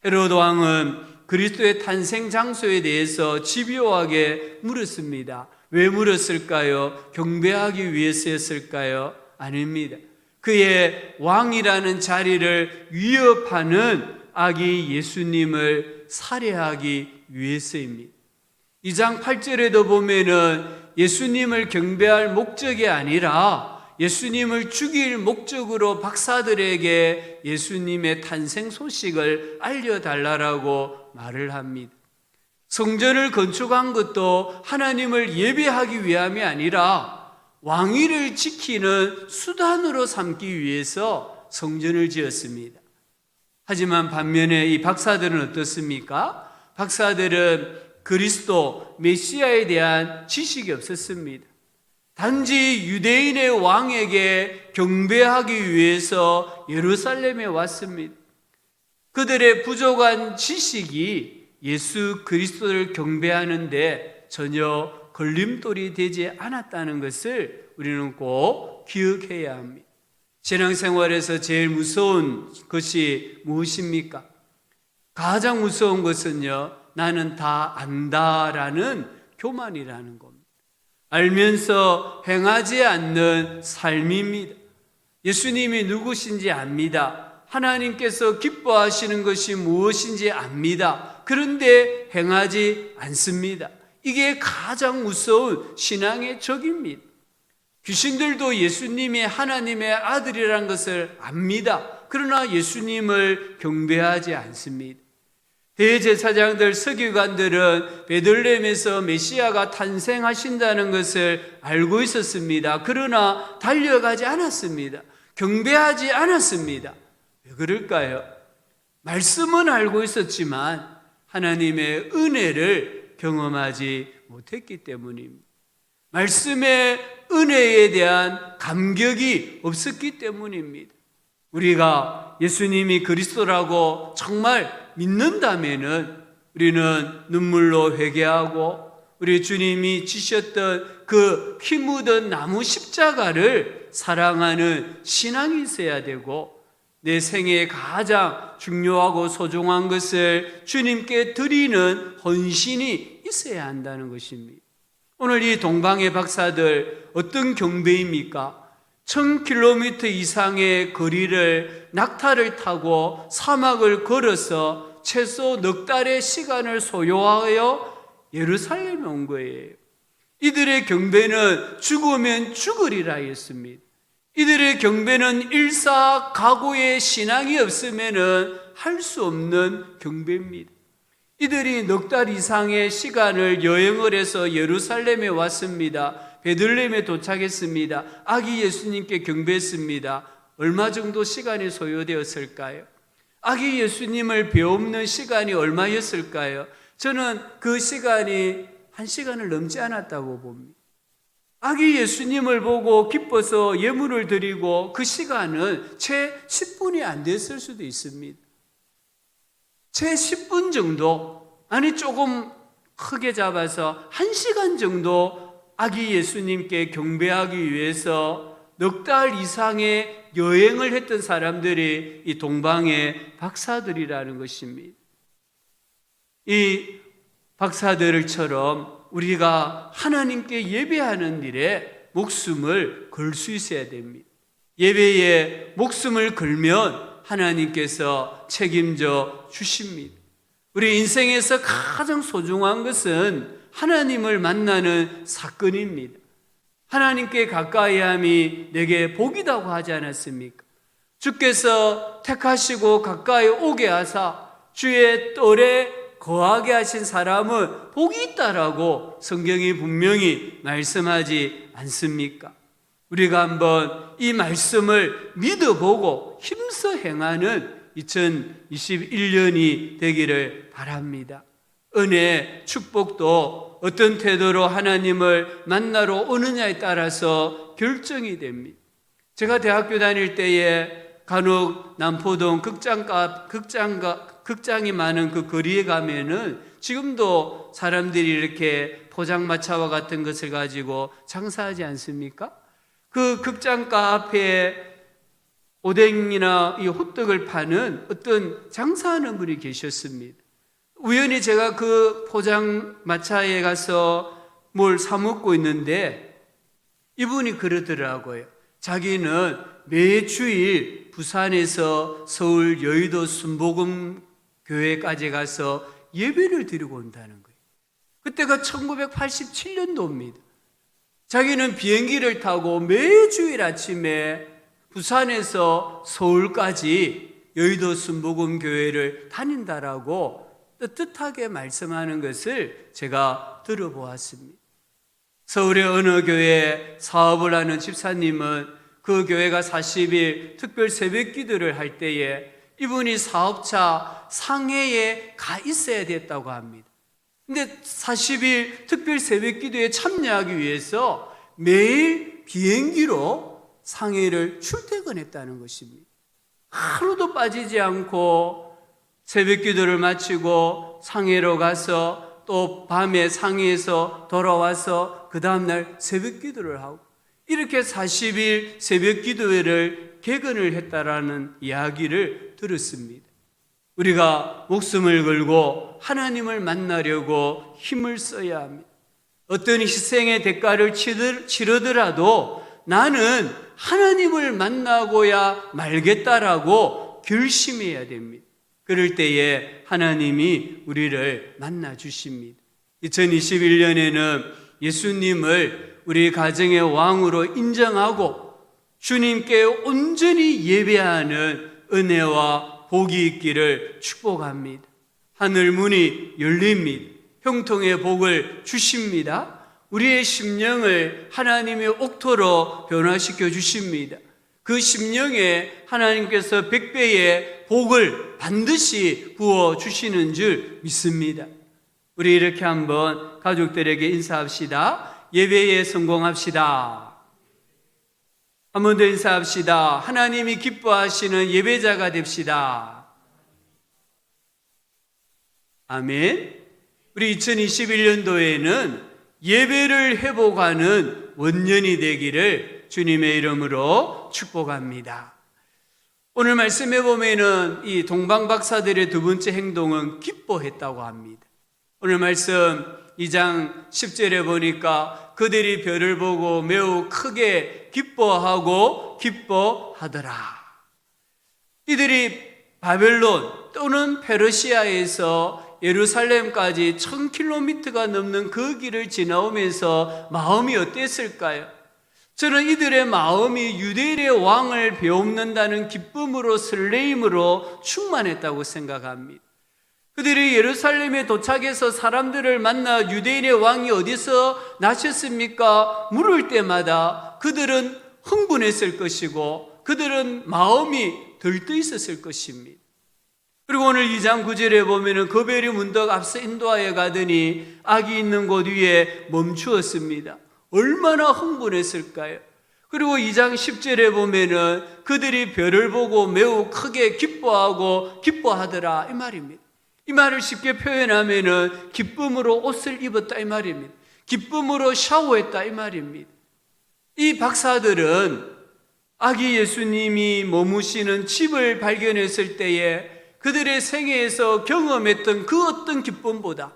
헤로드 왕은 그리스도의 탄생 장소에 대해서 집요하게 물었습니다. 왜 물었을까요? 경배하기 위해서였을까요? 아닙니다. 그의 왕이라는 자리를 위협하는 악이 예수님을 살해하기 위해서입니다. 2장 8절에도 보면은 예수님을 경배할 목적이 아니라 예수님을 죽일 목적으로 박사들에게 예수님의 탄생 소식을 알려달라고 말을 합니다. 성전을 건축한 것도 하나님을 예배하기 위함이 아니라 왕위를 지키는 수단으로 삼기 위해서 성전을 지었습니다. 하지만 반면에 이 박사들은 어떻습니까? 박사들은 그리스도 메시아에 대한 지식이 없었습니다. 단지 유대인의 왕에게 경배하기 위해서 예루살렘에 왔습니다. 그들의 부족한 지식이 예수 그리스도를 경배하는데 전혀 걸림돌이 되지 않았다는 것을 우리는 꼭 기억해야 합니다. 신앙생활에서 제일 무서운 것이 무엇입니까? 가장 무서운 것은요, 나는 다 안다라는 교만이라는 겁니다. 알면서 행하지 않는 삶입니다. 예수님이 누구신지 압니다. 하나님께서 기뻐하시는 것이 무엇인지 압니다. 그런데 행하지 않습니다. 이게 가장 무서운 신앙의 적입니다. 귀신들도 예수님이 하나님의 아들이라는 것을 압니다. 그러나 예수님을 경배하지 않습니다. 대제사장들, 서기관들은 베들레헴에서 메시아가 탄생하신다는 것을 알고 있었습니다. 그러나 달려가지 않았습니다. 경배하지 않았습니다. 왜 그럴까요? 말씀은 알고 있었지만 하나님의 은혜를 경험하지 못했기 때문입니다. 말씀의 은혜에 대한 감격이 없었기 때문입니다. 우리가 예수님이 그리스도라고 정말 믿는다면은 우리는 눈물로 회개하고 우리 주님이 지셨던 그 피 묻은 나무 십자가를 사랑하는 신앙이 있어야 되고 내 생에 가장 중요하고 소중한 것을 주님께 드리는 헌신이 있어야 한다는 것입니다. 오늘 이 동방의 박사들 어떤 경배입니까? 1000km 이상의 거리를 낙타를 타고 사막을 걸어서 최소 넉 달의 시간을 소요하여 예루살렘에 온 거예요. 이들의 경배는 죽으면 죽으리라 했습니다. 이들의 경배는 일사각오의 신앙이 없으면 할 수 없는 경배입니다. 이들이 넉 달 이상의 시간을 여행을 해서 예루살렘에 왔습니다. 베들레헴에 도착했습니다. 아기 예수님께 경배했습니다. 얼마 정도 시간이 소요되었을까요? 아기 예수님을 배우는 시간이 얼마였을까요? 저는 그 시간이 1시간을 넘지 않았다고 봅니다. 아기 예수님을 보고 기뻐서 예물을 드리고 그 시간은 채 10분이 안 됐을 수도 있습니다. 채 10분 정도, 아니 조금 크게 잡아서 1시간 정도 아기 예수님께 경배하기 위해서 넉 달 이상의 여행을 했던 사람들이 이 동방의 박사들이라는 것입니다. 이 박사들처럼 우리가 하나님께 예배하는 일에 목숨을 걸 수 있어야 됩니다. 예배에 목숨을 걸면 하나님께서 책임져 주십니다. 우리 인생에서 가장 소중한 것은 하나님을 만나는 사건입니다. 하나님께 가까이함이 내게 복이라고 하지 않았습니까? 주께서 택하시고 가까이 오게 하사 주의 뜰에 거하게 하신 사람은 복이 있다라고 성경이 분명히 말씀하지 않습니까? 우리가 한번 이 말씀을 믿어보고 힘써 행하는 2021년이 되기를 바랍니다. 은혜, 축복도 어떤 태도로 하나님을 만나러 오느냐에 따라서 결정이 됩니다. 제가 대학교 다닐 때에 간혹 남포동 극장이 많은 그 거리에 가면은 지금도 사람들이 이렇게 포장마차와 같은 것을 가지고 장사하지 않습니까? 그 극장가 앞에 오뎅이나 이 호떡을 파는 어떤 장사하는 분이 계셨습니다. 우연히 제가 그 포장마차에 가서 뭘 사 먹고 있는데 이분이 그러더라고요. 자기는 매주일 부산에서 서울 여의도 순복음 교회까지 가서 예배를 드리고 온다는 거예요. 그때가 1987년도입니다. 자기는 비행기를 타고 매주일 아침에 부산에서 서울까지 여의도 순복음 교회를 다닌다라고 뜨뜻하게 말씀하는 것을 제가 들어보았습니다. 서울의 어느 교회에 사업을 하는 집사님은 그 교회가 40일 특별 새벽 기도를 할 때에 이분이 사업차 상해에 가 있어야 됐다고 합니다. 근데 40일 특별 새벽 기도에 참여하기 위해서 매일 비행기로 상해를 출퇴근했다는 것입니다. 하루도 빠지지 않고 새벽 기도를 마치고 상해로 가서 또 밤에 상해에서 돌아와서 그 다음날 새벽 기도를 하고 이렇게 40일 새벽 기도회를 개근을 했다라는 이야기를 들었습니다. 우리가 목숨을 걸고 하나님을 만나려고 힘을 써야 합니다. 어떤 희생의 대가를 치르더라도 나는 하나님을 만나고야 말겠다라고 결심해야 됩니다. 그럴 때에 하나님이 우리를 만나 주십니다. 2021년에는 예수님을 우리 가정의 왕으로 인정하고 주님께 온전히 예배하는 은혜와 복이 있기를 축복합니다. 하늘 문이 열립니다. 형통의 복을 주십니다. 우리의 심령을 하나님의 옥토로 변화시켜 주십니다. 그 심령에 하나님께서 100배의 복을 반드시 부어 주시는 줄 믿습니다. 우리 이렇게 한번 가족들에게 인사합시다. 예배에 성공합시다. 한 번 더 인사합시다. 하나님이 기뻐하시는 예배자가 됩시다. 아멘. 우리 2021년도에는 예배를 회복하는 원년이 되기를 주님의 이름으로 축복합니다. 오늘 말씀해 보면은 이 동방 박사들의 두 번째 행동은 기뻐했다고 합니다. 오늘 말씀 2장 10절에 보니까 그들이 별을 보고 매우 크게 기뻐하고 기뻐하더라. 이들이 바벨론 또는 페르시아에서 예루살렘까지 1000km가 넘는 그 길을 지나오면서 마음이 어땠을까요? 저는 이들의 마음이 유대인의 왕을 배움는다는 기쁨으로 설레임으로 충만했다고 생각합니다. 그들이 예루살렘에 도착해서 사람들을 만나 유대인의 왕이 어디서 나셨습니까? 물을 때마다 그들은 흥분했을 것이고 그들은 마음이 들떠 있었을 것입니다. 그리고 오늘 2장 9절에 보면은 거벨이 문덕 앞서 인도하여 가더니 악이 있는 곳 위에 멈추었습니다. 얼마나 흥분했을까요? 그리고 2장 10절에 보면은 그들이 별을 보고 매우 크게 기뻐하고 기뻐하더라 이 말입니다. 이 말을 쉽게 표현하면은 기쁨으로 옷을 입었다 이 말입니다. 기쁨으로 샤워했다 이 말입니다. 이 박사들은 아기 예수님이 머무시는 집을 발견했을 때에 그들의 생애에서 경험했던 그 어떤 기쁨보다,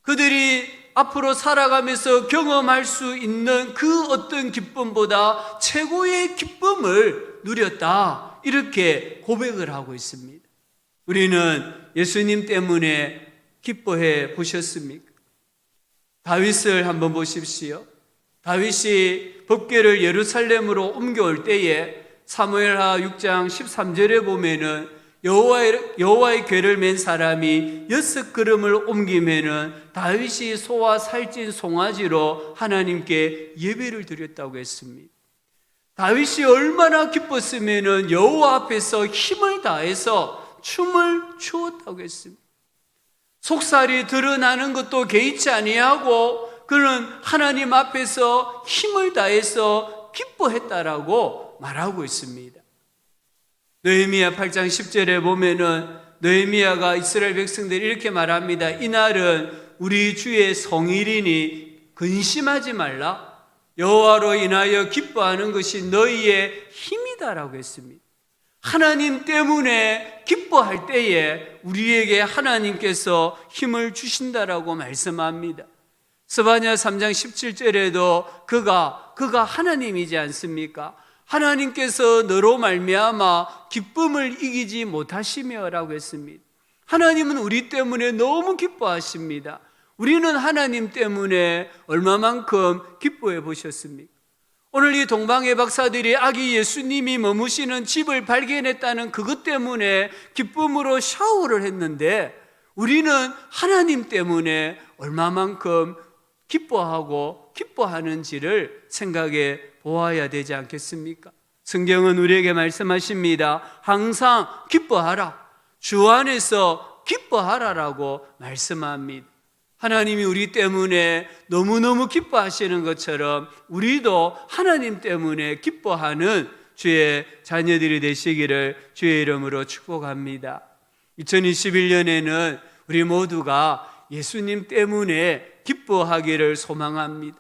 그들이 앞으로 살아가면서 경험할 수 있는 그 어떤 기쁨보다 최고의 기쁨을 누렸다, 이렇게 고백을 하고 있습니다. 우리는 예수님 때문에 기뻐해 보셨습니까? 다윗을 한번 보십시오. 다윗이 법궤를 예루살렘으로 옮겨올 때에 사무엘하 6장 13절에 보면은 여호와의 궤를 맨 사람이 6걸음을 옮기면은 다윗이 소와 살찐 송아지로 하나님께 예배를 드렸다고 했습니다. 다윗이 얼마나 기뻤으면은 여호와 앞에서 힘을 다해서 춤을 추었다고 했습니다. 속살이 드러나는 것도 개의치 아니하고 그는 하나님 앞에서 힘을 다해서 기뻐했다라고 말하고 있습니다. 느헤미야 8장 10절에 보면은 느헤미야가 이스라엘 백성들이 이렇게 말합니다. 이날은 우리 주의 성일이니 근심하지 말라. 여호와로 인하여 기뻐하는 것이 너희의 힘이다라고 했습니다. 하나님 때문에 기뻐할 때에 우리에게 하나님께서 힘을 주신다라고 말씀합니다. 스바냐 3장 17절에도 그가 하나님이지 않습니까? 하나님께서 너로 말미암아 기쁨을 이기지 못하시며라고 했습니다. 하나님은 우리 때문에 너무 기뻐하십니다. 우리는 하나님 때문에 얼마만큼 기뻐해 보셨습니까? 오늘 이 동방의 박사들이 아기 예수님이 머무시는 집을 발견했다는 그것 때문에 기쁨으로 샤워를 했는데, 우리는 하나님 때문에 얼마만큼 기뻐하고 기뻐하는지를 생각해 보아야 되지 않겠습니까? 성경은 우리에게 말씀하십니다. 항상 기뻐하라, 주 안에서 기뻐하라라고 말씀합니다. 하나님이 우리 때문에 너무너무 기뻐하시는 것처럼 우리도 하나님 때문에 기뻐하는 주의 자녀들이 되시기를 주의 이름으로 축복합니다. 2021년에는 우리 모두가 예수님 때문에 기뻐하기를 소망합니다.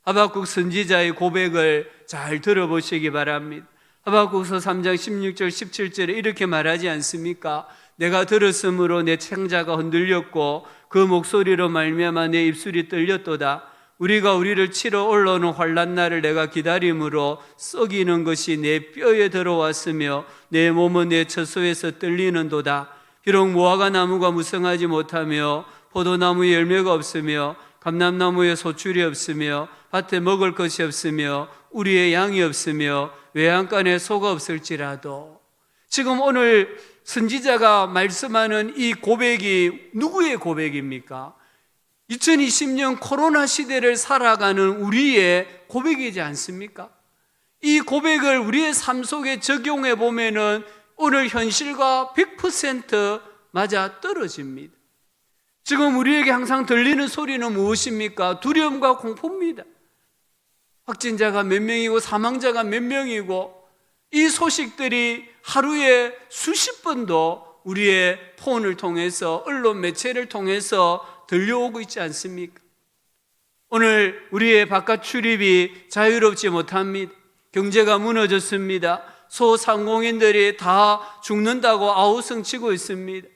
하박국 선지자의 고백을 잘 들어보시기 바랍니다. 하박국서 3장 16절 17절에 이렇게 말하지 않습니까? 내가 들었으므로 내 창자가 흔들렸고 그 목소리로 말미암아 내 입술이 떨렸도다. 우리가 우리를 치러 올라오는 환난 날을 내가 기다림으로 썩이는 것이 내 뼈에 들어왔으며 내 몸은 내 처소에서 떨리는도다. 비록 무화과 나무가 무성하지 못하며 포도나무에 열매가 없으며 감람나무에 소출이 없으며 밭에 먹을 것이 없으며 우리의 양이 없으며 외양간에 소가 없을지라도. 지금 오늘 선지자가 말씀하는 이 고백이 누구의 고백입니까? 2020년 코로나 시대를 살아가는 우리의 고백이지 않습니까? 이 고백을 우리의 삶 속에 적용해 보면은 오늘 현실과 100% 맞아 떨어집니다. 지금 우리에게 항상 들리는 소리는 무엇입니까? 두려움과 공포입니다. 확진자가 몇 명이고 사망자가 몇 명이고, 이 소식들이 하루에 수십 번도 우리의 폰을 통해서, 언론 매체를 통해서 들려오고 있지 않습니까? 오늘 우리의 바깥 출입이 자유롭지 못합니다. 경제가 무너졌습니다. 소상공인들이 다 죽는다고 아우성치고 있습니다.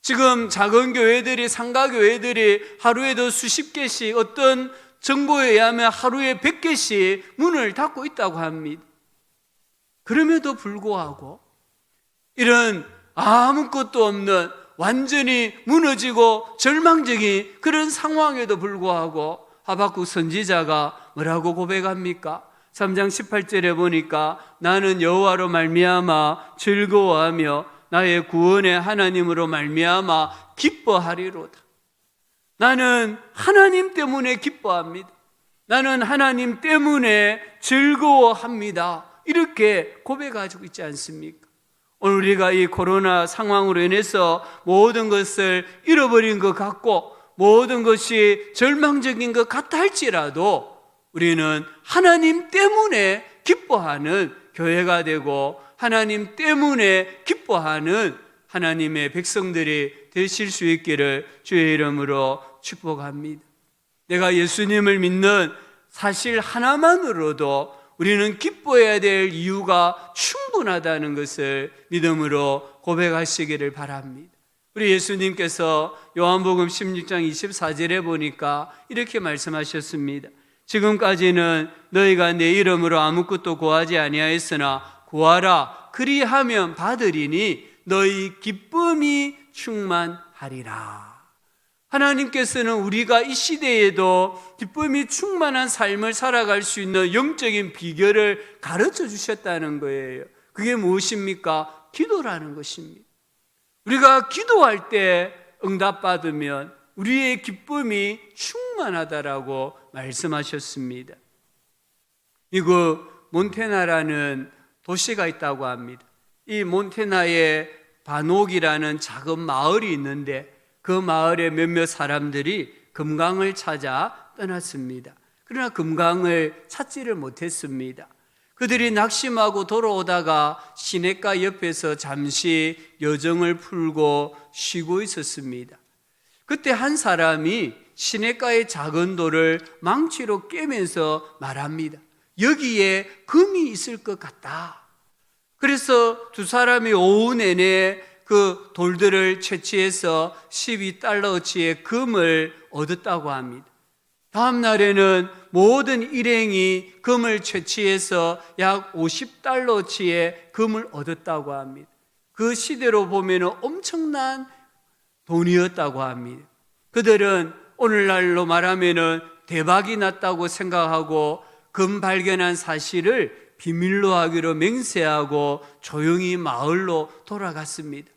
지금 작은 교회들이, 상가교회들이 하루에도 수십 개씩, 어떤 정보에 의하면 하루에 100개씩 문을 닫고 있다고 합니다. 그럼에도 불구하고 이런 아무것도 없는 완전히 무너지고 절망적인 그런 상황에도 불구하고 하박국 선지자가 뭐라고 고백합니까? 3장 18절에 보니까 나는 여호와로 말미암아 즐거워하며 나의 구원의 하나님으로 말미암아 기뻐하리로다. 나는 하나님 때문에 기뻐합니다. 나는 하나님 때문에 즐거워합니다. 이렇게 고백하고 있지 않습니까? 오늘 우리가 이 코로나 상황으로 인해서 모든 것을 잃어버린 것 같고 모든 것이 절망적인 것 같다 할지라도 우리는 하나님 때문에 기뻐하는 교회가 되고 하나님 때문에 기뻐하는 하나님의 백성들이 되실 수 있기를 주의 이름으로 축복합니다. 내가 예수님을 믿는 사실 하나만으로도 우리는 기뻐해야 될 이유가 충분하다는 것을 믿음으로 고백하시기를 바랍니다. 우리 예수님께서 요한복음 16장 24절에 보니까 이렇게 말씀하셨습니다. 지금까지는 너희가 내 이름으로 아무것도 구하지 아니하였으나 구하라, 그리하면 받으리니 너희 기쁨이 충만하리라. 하나님께서는 우리가 이 시대에도 기쁨이 충만한 삶을 살아갈 수 있는 영적인 비결을 가르쳐 주셨다는 거예요. 그게 무엇입니까? 기도라는 것입니다. 우리가 기도할 때 응답받으면 우리의 기쁨이 충만하다라고 말씀하셨습니다. 미국 몬태나라는 도시가 있다고 합니다. 이 몬태나에 바녹이라는 작은 마을이 있는데 그 마을에 몇몇 사람들이 금강을 찾아 떠났습니다. 그러나 금강을 찾지를 못했습니다. 그들이 낙심하고 돌아오다가 시냇가 옆에서 잠시 여정을 풀고 쉬고 있었습니다. 그때 한 사람이 시냇가의 작은 돌을 망치로 깨면서 말합니다. 여기에 금이 있을 것 같다. 그래서 두 사람이 오후 내내 그 돌들을 채취해서 12달러어치의 금을 얻었다고 합니다. 다음 날에는 모든 일행이 금을 채취해서 약 50달러어치의 금을 얻었다고 합니다. 그 시대로 보면 엄청난 돈이었다고 합니다. 그들은 오늘날로 말하면 대박이 났다고 생각하고 금 발견한 사실을 비밀로 하기로 맹세하고 조용히 마을로 돌아갔습니다.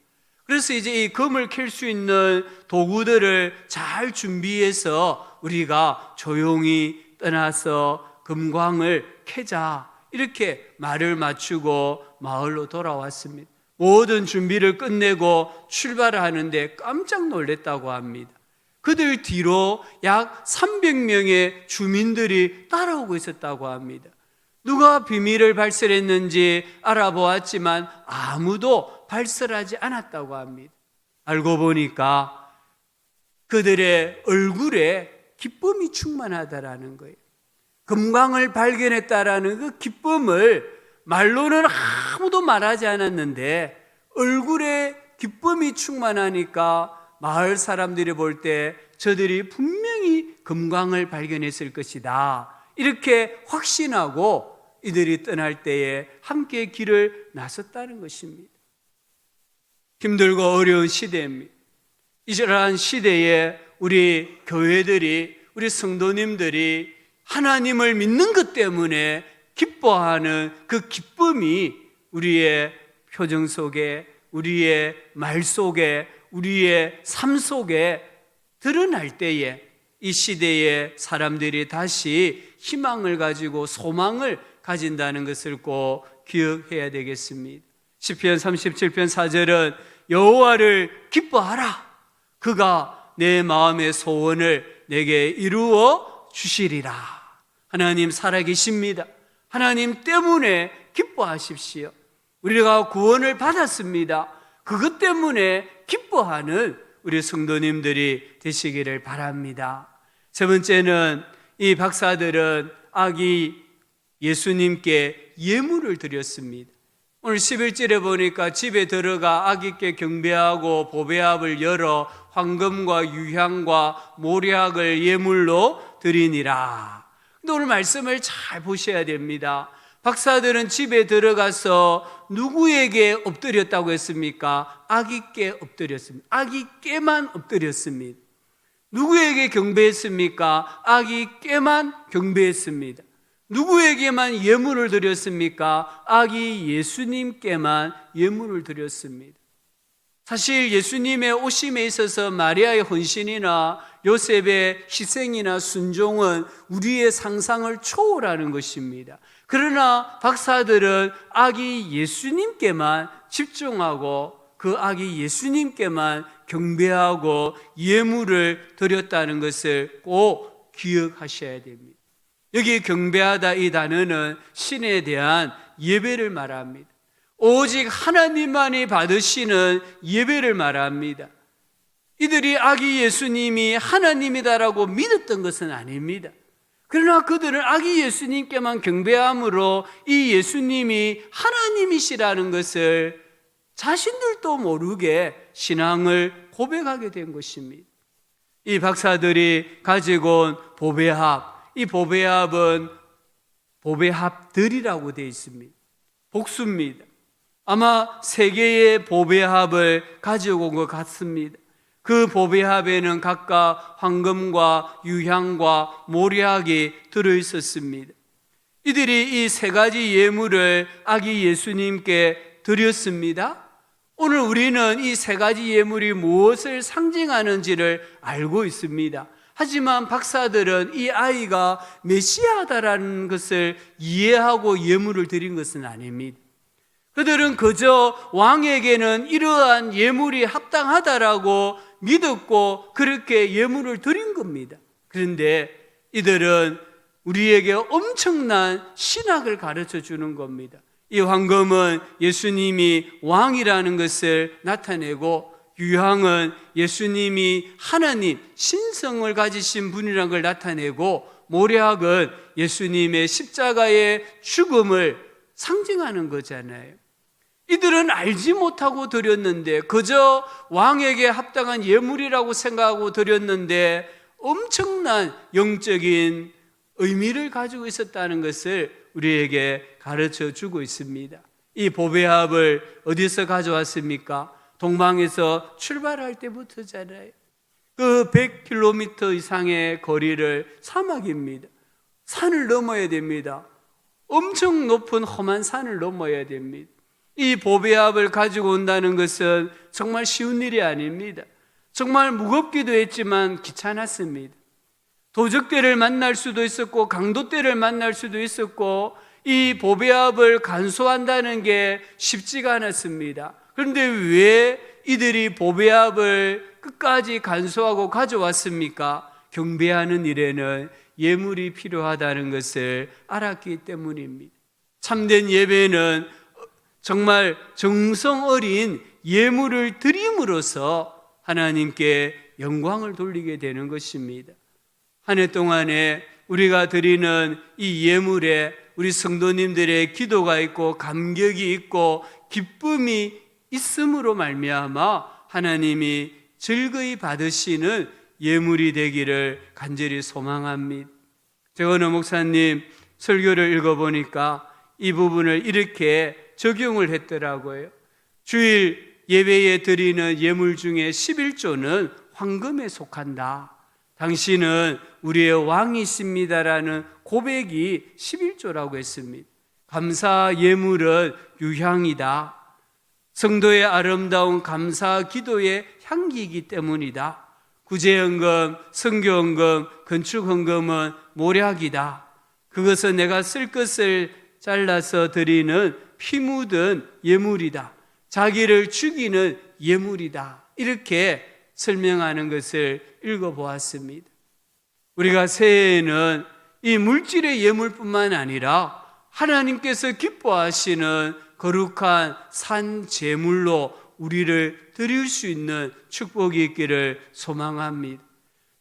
그래서 이제 이 금을 캘 수 있는 도구들을 잘 준비해서 우리가 조용히 떠나서 금광을 캐자, 이렇게 말을 맞추고 마을로 돌아왔습니다. 모든 준비를 끝내고 출발을 하는데 깜짝 놀랐다고 합니다. 그들 뒤로 약 300명의 주민들이 따라오고 있었다고 합니다. 누가 비밀을 발설했는지 알아보았지만 아무도 발설하지 않았다고 합니다. 알고 보니까 그들의 얼굴에 기쁨이 충만하다라는 거예요. 금광을 발견했다라는 그 기쁨을 말로는 아무도 말하지 않았는데 얼굴에 기쁨이 충만하니까 마을 사람들이 볼 때 저들이 분명히 금광을 발견했을 것이다, 이렇게 확신하고 이들이 떠날 때에 함께 길을 나섰다는 것입니다. 힘들고 어려운 시대입니다. 이러한 시대에 우리 교회들이, 우리 성도님들이 하나님을 믿는 것 때문에 기뻐하는 그 기쁨이 우리의 표정 속에, 우리의 말 속에, 우리의 삶 속에 드러날 때에 이 시대의 사람들이 다시 희망을 가지고 소망을 가진다는 것을 꼭 기억해야 되겠습니다. 시편 37편 4절은 여호와를 기뻐하라, 그가 내 마음의 소원을 내게 이루어 주시리라. 하나님 살아계십니다. 하나님 때문에 기뻐하십시오. 우리가 구원을 받았습니다. 그것 때문에 기뻐하는 우리 성도님들이 되시기를 바랍니다. 세 번째는 이 박사들은 아기 예수님께 예물을 드렸습니다. 오늘 11절에 보니까 집에 들어가 아기께 경배하고 보배압을 열어 황금과 유향과 모략을 예물로 드리니라. 근데 오늘 말씀을 잘 보셔야 됩니다. 박사들은 집에 들어가서 누구에게 엎드렸다고 했습니까? 아기께 엎드렸습니다. 아기께만 엎드렸습니다. 누구에게 경배했습니까? 아기께만 경배했습니다. 누구에게만 예물을 드렸습니까? 아기 예수님께만 예물을 드렸습니다. 사실 예수님의 오심에 있어서 마리아의 헌신이나 요셉의 희생이나 순종은 우리의 상상을 초월하는 것입니다. 그러나 박사들은 아기 예수님께만 집중하고 그 아기 예수님께만 경배하고 예물을 드렸다는 것을 꼭 기억하셔야 됩니다. 여기 경배하다 이 단어는 신에 대한 예배를 말합니다. 오직 하나님만이 받으시는 예배를 말합니다. 이들이 아기 예수님이 하나님이다라고 믿었던 것은 아닙니다. 그러나 그들은 아기 예수님께만 경배함으로 이 예수님이 하나님이시라는 것을 자신들도 모르게 신앙을 고백하게 된 것입니다. 이 박사들이 가지고 온 보배합, 이 보배합은 보배합들이라고 되어 있습니다. 복수입니다. 아마 세 개의 보배합을 가지고 온 것 같습니다. 그 보배합에는 각각 황금과 유향과 모략이 들어있었습니다. 이들이 이 세 가지 예물을 아기 예수님께 드렸습니다. 오늘 우리는 이 세 가지 예물이 무엇을 상징하는지를 알고 있습니다. 하지만 박사들은 이 아이가 메시아다라는 것을 이해하고 예물을 드린 것은 아닙니다. 그들은 그저 왕에게는 이러한 예물이 합당하다라고 믿었고 그렇게 예물을 드린 겁니다. 그런데 이들은 우리에게 엄청난 신학을 가르쳐 주는 겁니다. 이 황금은 예수님이 왕이라는 것을 나타내고, 유향은 예수님이 하나님, 신성을 가지신 분이라는 걸 나타내고, 모략은 예수님의 십자가의 죽음을 상징하는 거잖아요. 이들은 알지 못하고 드렸는데, 그저 왕에게 합당한 예물이라고 생각하고 드렸는데 엄청난 영적인 의미를 가지고 있었다는 것을 우리에게 가르쳐 주고 있습니다. 이 보배합을 어디서 가져왔습니까? 동방에서 출발할 때부터잖아요. 그 100km 이상의 거리를 사막입니다. 산을 넘어야 됩니다. 엄청 높은 험한 산을 넘어야 됩니다. 이 보배합을 가지고 온다는 것은 정말 쉬운 일이 아닙니다. 정말 무겁기도 했지만 귀찮았습니다. 도적대를 만날 수도 있었고 강도대를 만날 수도 있었고 이 보배합을 간수한다는 게 쉽지가 않았습니다. 그런데 왜 이들이 보배합을 끝까지 간수하고 가져왔습니까? 경배하는 일에는 예물이 필요하다는 것을 알았기 때문입니다. 참된 예배는 정말 정성 어린 예물을 드림으로써 하나님께 영광을 돌리게 되는 것입니다. 한 해 동안에 우리가 드리는 이 예물에 우리 성도님들의 기도가 있고 감격이 있고 기쁨이 있음으로 말미암아 하나님이 즐거이 받으시는 예물이 되기를 간절히 소망합니다. 정원호 목사님 설교를 읽어보니까 이 부분을 이렇게 적용을 했더라고요. 주일 예배에 드리는 예물 중에 11조는 황금에 속한다. 당신은 우리의 왕이십니다라는 고백이 11조라고 했습니다. 감사 예물은 유향이다. 성도의 아름다운 감사 기도의 향기이기 때문이다. 구제헌금, 선교헌금, 건축헌금은 모략이다. 그것은 내가 쓸 것을 잘라서 드리는 피 묻은 예물이다. 자기를 죽이는 예물이다. 이렇게 설명하는 것을 읽어보았습니다. 우리가 새해에는 이 물질의 예물뿐만 아니라 하나님께서 기뻐하시는 거룩한 산 제물로 우리를 드릴 수 있는 축복이 있기를 소망합니다.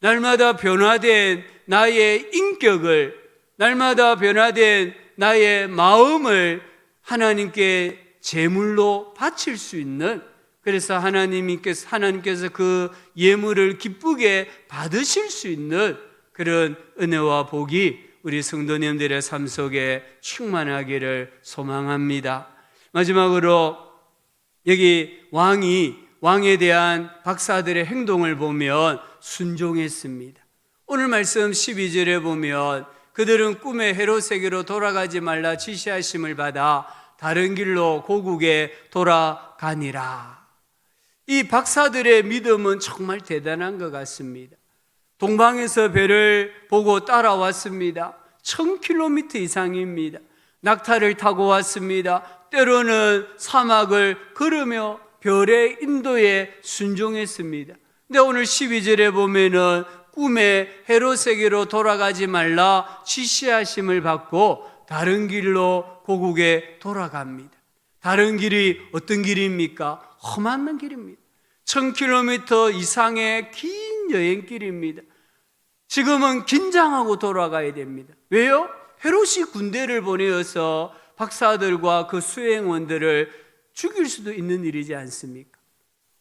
날마다 변화된 나의 인격을, 날마다 변화된 나의 마음을 하나님께 제물로 바칠 수 있는, 그래서 하나님께서 그 예물을 기쁘게 받으실 수 있는 그런 은혜와 복이 우리 성도님들의 삶 속에 충만하기를 소망합니다. 마지막으로 여기 왕에 대한 박사들의 행동을 보면 순종했습니다. 오늘 말씀 12절에 보면 그들은 꿈에 헤롯에게로 돌아가지 말라 지시하심을 받아 다른 길로 고국에 돌아가니라. 이 박사들의 믿음은 정말 대단한 것 같습니다. 동방에서 배를 보고 따라왔습니다. 1000km 이상입니다. 낙타를 타고 왔습니다. 때로는 사막을 걸으며 별의 인도에 순종했습니다. 근데 오늘 12절에 보면은 꿈에 헤롯에게로 돌아가지 말라 지시하심을 받고 다른 길로 고국에 돌아갑니다. 다른 길이 어떤 길입니까? 험한 길입니다. 1000km 이상의 긴 여행길입니다. 지금은 긴장하고 돌아가야 됩니다. 왜요? 헤롯이 군대를 보내어서 박사들과 그 수행원들을 죽일 수도 있는 일이지 않습니까?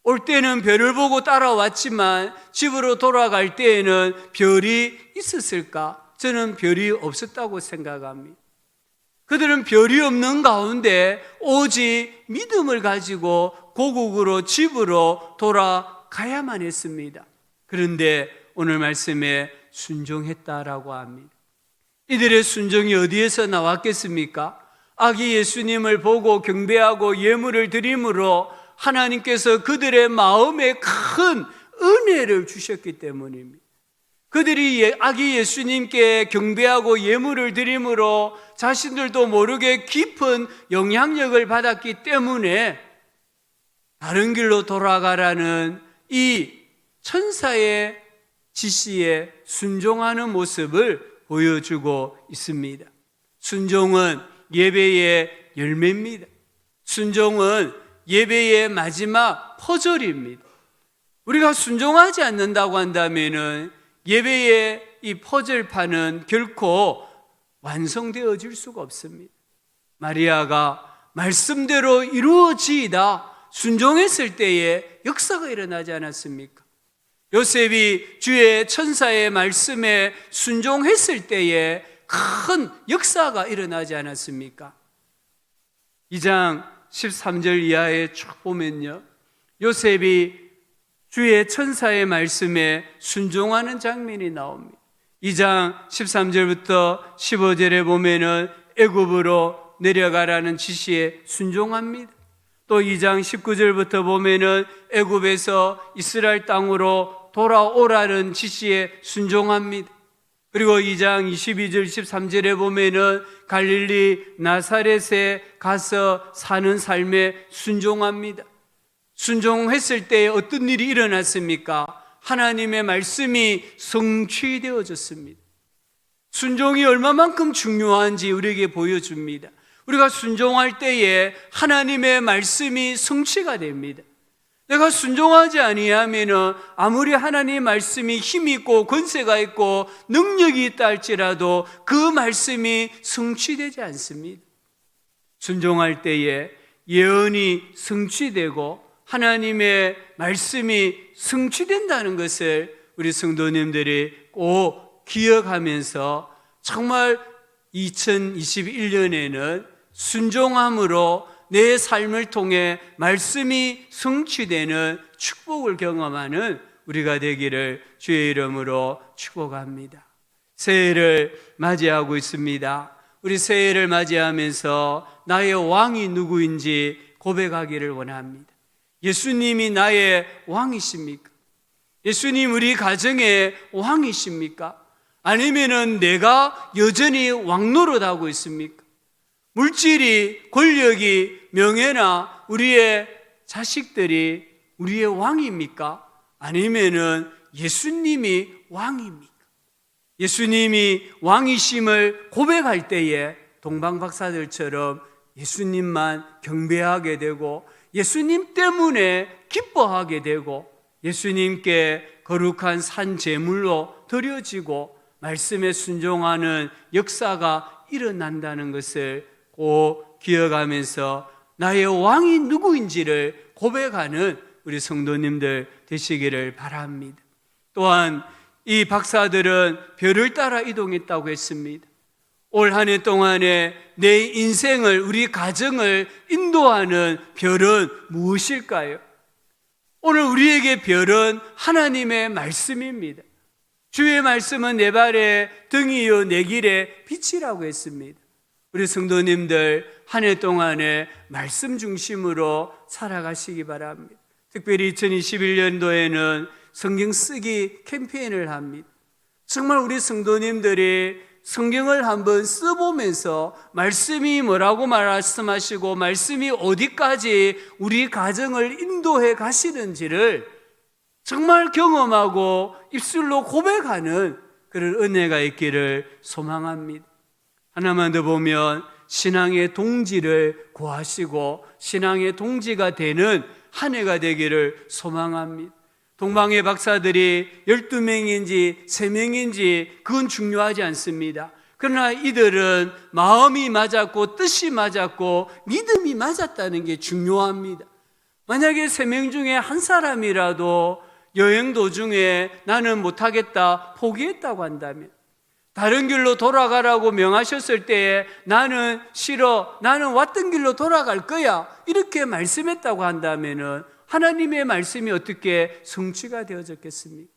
올 때는 별을 보고 따라왔지만 집으로 돌아갈 때에는 별이 있었을까? 저는 별이 없었다고 생각합니다. 그들은 별이 없는 가운데 오직 믿음을 가지고 고국으로 집으로 돌아가야만 했습니다. 그런데 오늘 말씀에 순종했다라고 합니다. 이들의 순종이 어디에서 나왔겠습니까? 아기 예수님을 보고 경배하고 예물을 드림으로 하나님께서 그들의 마음에 큰 은혜를 주셨기 때문입니다. 그들이 아기 예수님께 경배하고 예물을 드림으로 자신들도 모르게 깊은 영향력을 받았기 때문에 다른 길로 돌아가라는 이 천사의 지시에 순종하는 모습을 보여주고 있습니다. 순종은 예배의 열매입니다. 순종은 예배의 마지막 퍼즐입니다. 우리가 순종하지 않는다고 한다면은 예배의 이 퍼즐판은 결코 완성되어질 수가 없습니다. 마리아가 말씀대로 이루어지이다 순종했을 때에 역사가 일어나지 않았습니까? 요셉이 주의 천사의 말씀에 순종했을 때에 큰 역사가 일어나지 않았습니까? 2장 13절 이하에 쭉 보면요, 요셉이 주의 천사의 말씀에 순종하는 장면이 나옵니다. 2장 13절부터 15절에 보면은 애굽으로 내려가라는 지시에 순종합니다. 또 2장 19절부터 보면은 애굽에서 이스라엘 땅으로 돌아오라는 지시에 순종합니다. 그리고 2장 22절 23절에 보면은 갈릴리 나사렛에 가서 사는 삶에 순종합니다. 순종했을 때 어떤 일이 일어났습니까? 하나님의 말씀이 성취되어졌습니다. 순종이 얼마만큼 중요한지 우리에게 보여줍니다. 우리가 순종할 때에 하나님의 말씀이 성취가 됩니다. 내가 순종하지 아니하면 아무리 하나님의 말씀이 힘이 있고 권세가 있고 능력이 있다 할지라도 그 말씀이 성취되지 않습니다. 순종할 때에 예언이 성취되고 하나님의 말씀이 성취된다는 것을 우리 성도님들이 꼭 기억하면서 정말 2021년에는 순종함으로 내 삶을 통해 말씀이 성취되는 축복을 경험하는 우리가 되기를 주의 이름으로 축복합니다. 새해를 맞이하고 있습니다. 우리 새해를 맞이하면서 나의 왕이 누구인지 고백하기를 원합니다. 예수님이 나의 왕이십니까? 예수님 우리 가정의 왕이십니까? 아니면은 내가 여전히 왕노릇하고 있습니까? 물질이, 권력이, 명예나 우리의 자식들이 우리의 왕입니까? 아니면은 예수님이 왕입니까? 예수님이 왕이심을 고백할 때에 동방박사들처럼 예수님만 경배하게 되고 예수님 때문에 기뻐하게 되고 예수님께 거룩한 산 제물로 드려지고 말씀에 순종하는 역사가 일어난다는 것을 꼭 기억하면서 나의 왕이 누구인지를 고백하는 우리 성도님들 되시기를 바랍니다. 또한 이 박사들은 별을 따라 이동했다고 했습니다. 올 한 해 동안에 내 인생을, 우리 가정을 인도하는 별은 무엇일까요? 오늘 우리에게 별은 하나님의 말씀입니다. 주의 말씀은 내 발의 등이요 내 길의 빛이라고 했습니다. 우리 성도님들 한 해 동안에 말씀 중심으로 살아가시기 바랍니다. 특별히 2021년도에는 성경 쓰기 캠페인을 합니다. 정말 우리 성도님들이 성경을 한번 써보면서 말씀이 뭐라고 말씀하시고 말씀이 어디까지 우리 가정을 인도해 가시는지를 정말 경험하고 입술로 고백하는 그런 은혜가 있기를 소망합니다. 하나만 더 보면 신앙의 동지를 구하시고 신앙의 동지가 되는 한 해가 되기를 소망합니다. 동방의 박사들이 12명인지 3명인지 그건 중요하지 않습니다. 그러나 이들은 마음이 맞았고 뜻이 맞았고 믿음이 맞았다는 게 중요합니다. 만약에 3명 중에 한 사람이라도 여행 도중에 나는 못하겠다 포기했다고 한다면, 다른 길로 돌아가라고 명하셨을 때에 나는 싫어, 나는 왔던 길로 돌아갈 거야, 이렇게 말씀했다고 한다면 하나님의 말씀이 어떻게 성취가 되어졌겠습니까?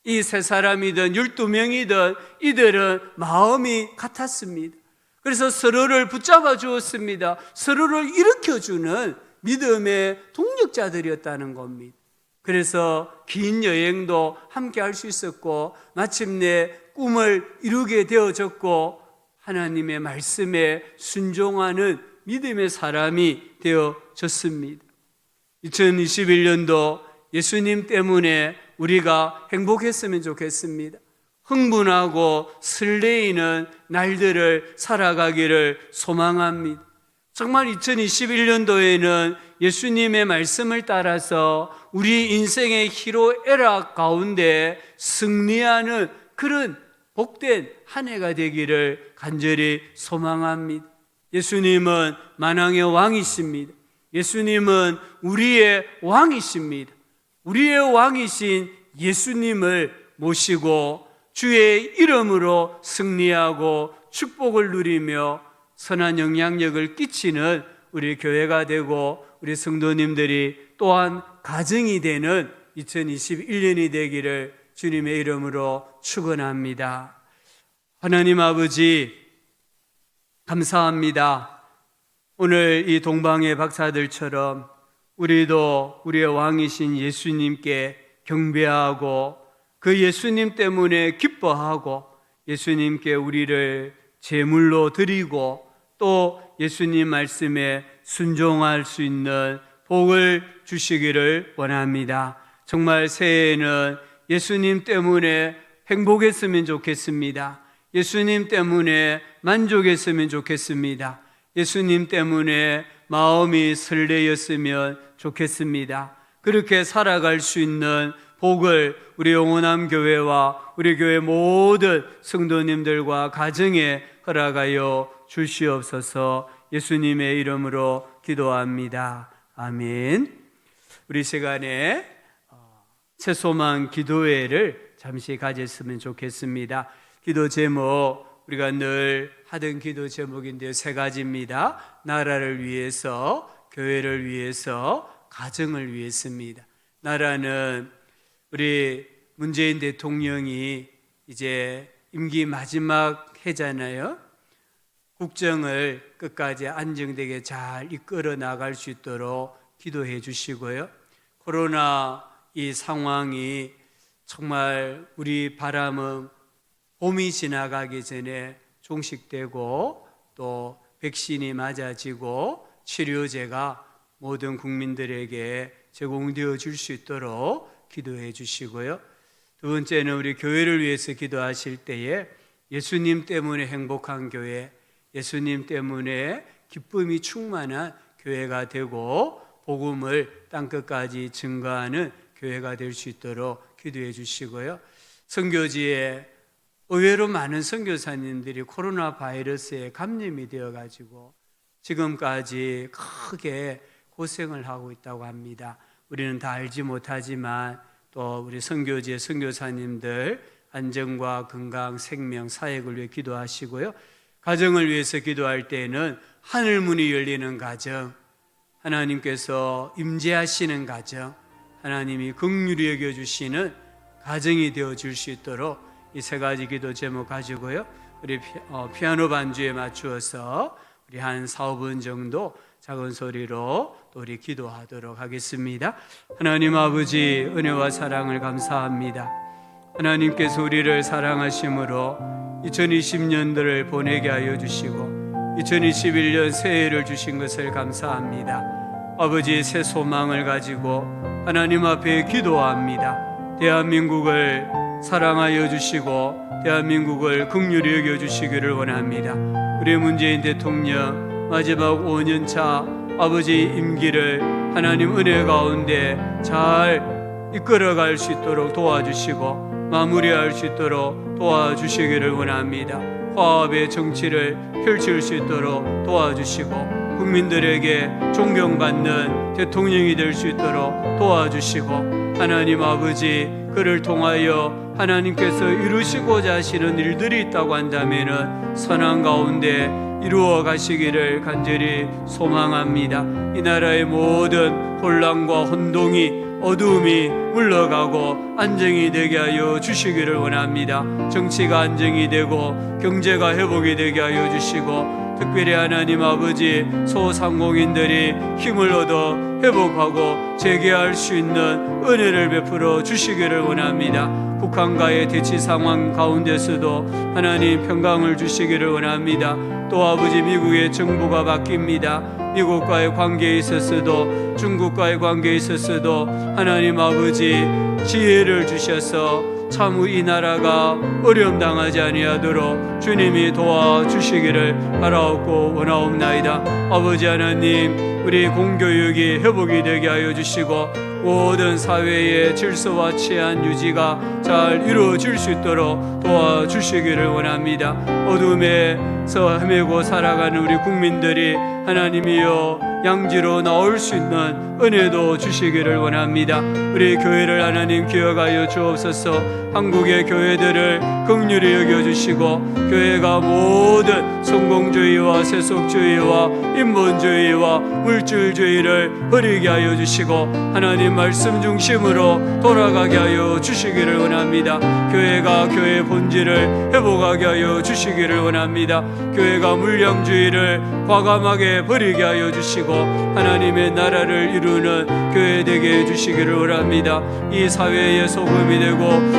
이 3사람이든 12명이든 이들은 마음이 같았습니다. 그래서 서로를 붙잡아 주었습니다. 서로를 일으켜주는 믿음의 동력자들이었다는 겁니다. 그래서 긴 여행도 함께 할 수 있었고 마침내 꿈을 이루게 되어졌고 하나님의 말씀에 순종하는 믿음의 사람이 되어졌습니다. 2021년도 예수님 때문에 우리가 행복했으면 좋겠습니다. 흥분하고 설레이는 날들을 살아가기를 소망합니다. 정말 2021년도에는 예수님의 말씀을 따라서 우리 인생의 희로애락 가운데 승리하는 그런 복된 한 해가 되기를 간절히 소망합니다. 예수님은 만왕의 왕이십니다. 예수님은 우리의 왕이십니다. 우리의 왕이신 예수님을 모시고 주의 이름으로 승리하고 축복을 누리며 선한 영향력을 끼치는 우리 교회가 되고 우리 성도님들이 또한 가정이 되는 2021년이 되기를 주님의 이름으로 축원합니다. 하나님 아버지 감사합니다. 오늘 이 동방의 박사들처럼 우리도 우리의 왕이신 예수님께 경배하고 그 예수님 때문에 기뻐하고 예수님께 우리를 제물로 드리고 또 예수님 말씀에 순종할 수 있는 복을 주시기를 원합니다. 정말 새해에는 예수님 때문에 행복했으면 좋겠습니다. 예수님 때문에 만족했으면 좋겠습니다. 예수님 때문에 마음이 설레였으면 좋겠습니다. 그렇게 살아갈 수 있는 복을 우리 영원함 교회와 우리 교회 모든 성도님들과 가정에 허락하여 주시옵소서. 예수님의 이름으로 기도합니다. 아멘. 우리 시간에 새소망 기도회를 잠시 가졌으면 좋겠습니다. 기도 제목 우리가 늘 하던 기도 제목인데요, 3가지입니다. 나라를 위해서, 교회를 위해서, 가정을 위해서입니다. 나라는 우리 문재인 대통령이 이제 임기 마지막 해잖아요. 국정을 끝까지 안정되게 잘 이끌어 나갈 수 있도록 기도해 주시고요. 코로나 이 상황이 정말 우리 바람은 봄이 지나가기 전에 종식되고 또 백신이 맞아지고 치료제가 모든 국민들에게 제공되어 줄 수 있도록 기도해 주시고요. 두 번째는 우리 교회를 위해서 기도하실 때에 예수님 때문에 행복한 교회, 예수님 때문에 기쁨이 충만한 교회가 되고 복음을 땅끝까지 증거하는 교회가 될 수 있도록 기도해 주시고요. 선교지에 의외로 많은 선교사님들이 코로나 바이러스에 감염이 되어가지고 지금까지 크게 고생을 하고 있다고 합니다. 우리는 다 알지 못하지만 또 우리 선교지의 선교사님들 안전과 건강, 생명, 사역을 위해 기도하시고요. 가정을 위해서 기도할 때에는 하늘문이 열리는 가정, 하나님께서 임재하시는 가정, 하나님이 긍휼히 여겨주시는 가정이 되어줄 수 있도록 이 3가지 기도 제목 가지고요. 우리 피아노 반주에 맞추어서 우리 한 4-5분 정도 작은 소리로 또 우리 기도하도록 하겠습니다. 하나님 아버지 은혜와 사랑을 감사합니다. 하나님께서 우리를 사랑하심으로 2020년도를 보내게 하여 주시고 2021년 새해를 주신 것을 감사합니다. 아버지 새 소망을 가지고 하나님 앞에 기도합니다. 대한민국을 사랑하여 주시고 대한민국을 긍휼히 여겨 주시기를 원합니다. 우리 문재인 대통령 마지막 5년차 아버지 임기를 하나님 은혜 가운데 잘 이끌어갈 수 있도록 도와주시고 마무리할 수 있도록 도와주시기를 원합니다. 화합의 정치를 펼칠 수 있도록 도와주시고 국민들에게 존경받는 대통령이 될 수 있도록 도와주시고 하나님 아버지 그를 통하여 하나님께서 이루시고자 하시는 일들이 있다고 한다면 선한 가운데 이루어 가시기를 간절히 소망합니다. 이 나라의 모든 혼란과 혼동이 어두움이 물러가고 안정이 되게 하여 주시기를 원합니다. 정치가 안정이 되고 경제가 회복이 되게 하여 주시고 특별히 하나님 아버지 소상공인들이 힘을 얻어 회복하고 재개할 수 있는 은혜를 베풀어 주시기를 원합니다. 북한과의 대치 상황 가운데서도 하나님 평강을 주시기를 원합니다. 또 아버지 미국의 정부가 바뀝니다. 미국과의 관계에 있어서도 중국과의 관계에 있어서도 하나님 아버지 지혜를 주셔서 참 이 나라가 어려움 당하지 아니하도록 주님이 도와주시기를 바라옵고 원하옵나이다. 아버지 하나님 우리 공교육이 회복이 되게 하여 주시고 모든 사회의 질서와 치안 유지가 잘 이루어질 수 있도록 도와주시기를 원합니다. 어둠에서 헤매고 살아가는 우리 국민들이 하나님이여 양지로 나올 수 있는 은혜도 주시기를 원합니다. 우리 교회를 하나님 기억하여 주옵소서. 한국의 교회들을 긍휼히 여겨주시고 교회가 모든 성공주의와 세속주의와 인본주의와 물질주의를 버리게 하여 주시고 하나님 말씀 중심으로 돌아가게 하여 주시기를 원합니다. 교회가 교회의 본질을 회복하게 하여 주시기를 원합니다. 교회가 물량주의를 과감하게 버리게 하여 주시고 하나님의 나라를 이루는 교회 되게 해주시기를 원합니다. 이 사회의 소금이 되고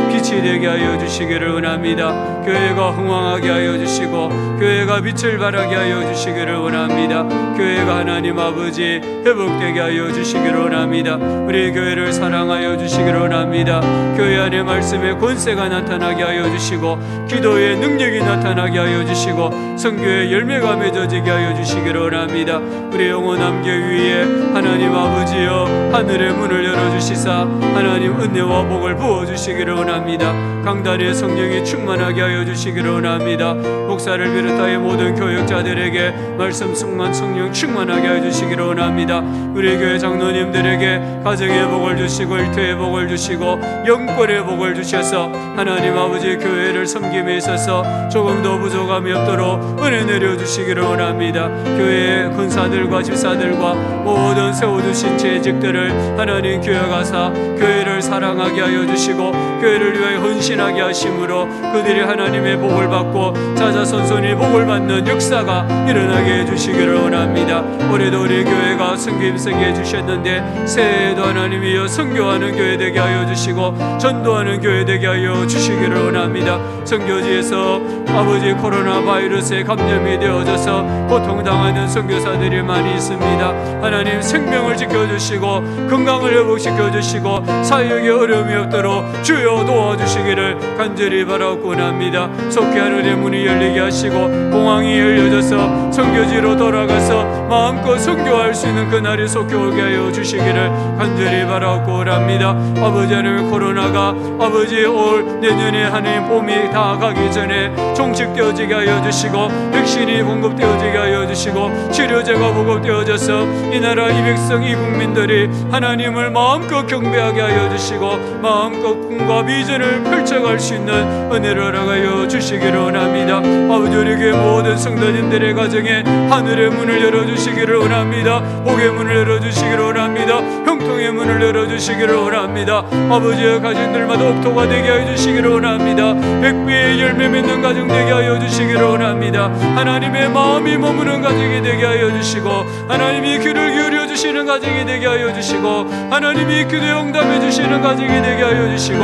빛이 되게 하여 주시기를 원합니다. 교회가 흥왕하게 하여 주시고 교회가 빛을 발하게 하여 주시기를 원합니다. 교회가 하나님 아버지 회복되게 하여 주시기를 원합니다. 우리 교회를 사랑하여 주시기를 원합니다. 교회 안에 말씀의 권세가 나타나게 하여 주시고 기도의 능력이 나타나게 하여 주시고 성교의 열매가 맺어지게 하여 주시기를 원합니다. 우리 영원한 교회 위에 하나님 아버지여 하늘의 문을 열어주시사 하나님 은혜와 복을 부어주시기를 원합니다. 강단의 성령이 충만하게 하여 주시기를 원합니다. 목사를 비롯하여 모든 교역자들에게 말씀 승만 성령 충만하게 하여 주시기를 원합니다. 우리 교회 장로님들에게 가정의 복을 주시고 일터의 복을 주시고 영권의 복을 주셔서 하나님 아버지 교회를 섬김에 있어서 조금 더 부족함이 없도록 은혜 내려주시기를 원합니다. 교회의 군사들과 집사들과 모든 세워주신 재직들을 하나님 교회가사 교회를 사랑하게 하여 주시고 교회를 위하여 헌신하게 하심으로 그들이 하나님의 복을 받고 자자손손이 복을 받는 역사가 일어나게 해주시기를 원합니다. 올해도 우리 교회가 성김성게 해주셨는데 새해에도 하나님이여 선교하는 교회 되게 하여 주시고 전도하는 교회 되게 하여 주시기를 원합니다. 선교지에서 아버지 코로나 바이러스에 감염이 되어져서 고통당하는 선교사들이 많이 있습니다. 하나님 생명을 지켜주시고 건강을 회복시켜주시고 사역에 어려움이 없도록 주여 도와주시기를 간절히 바라옵고 원합니다. 속히 하늘의 문이 열리게 하시고 공항이 열려져서 선교지로 돌아가서 마음껏 선교할 수 있는 그날이 속히 오게 하여 주시기를 간절히 바라옵고 원합니다. 아버지 하나님 코로나가 아버지 올 내년에 하나님 봄이 다 가기 전에 종식되어지게 하여 주시고 백신이 공급되어지게 하여 주시고 치료제가 보급되어져서 이 나라 이 백성 이 국민들이 하나님을 마음껏 경배하게 하여 주시고 마음껏 꿈과 비전을 펼쳐갈 수 있는 은혜를 허락하여 주시기를 원합니다. 아버지 우리 교회 모든 성도님들의 가정에 하늘의 문을 열어주시기를 원합니다. 복의 문을 열어주시기를 원합니다. 형통의 문을 열어주시기를 원합니다. 아버지의 가정들마다 옥토가 되게 하여 주시기를 원합니다. 백배의 열매 맺는 가정 되게 하여 주시기를 원합니다. 하나님의 마음이 머무는 가정이 되게 하여 주시고 하나님이 귀를 기울여 주시는 가정이 되게 하여 주시고 하나님이 기도에 응답해 주시는 가정이 되게 하여 주시고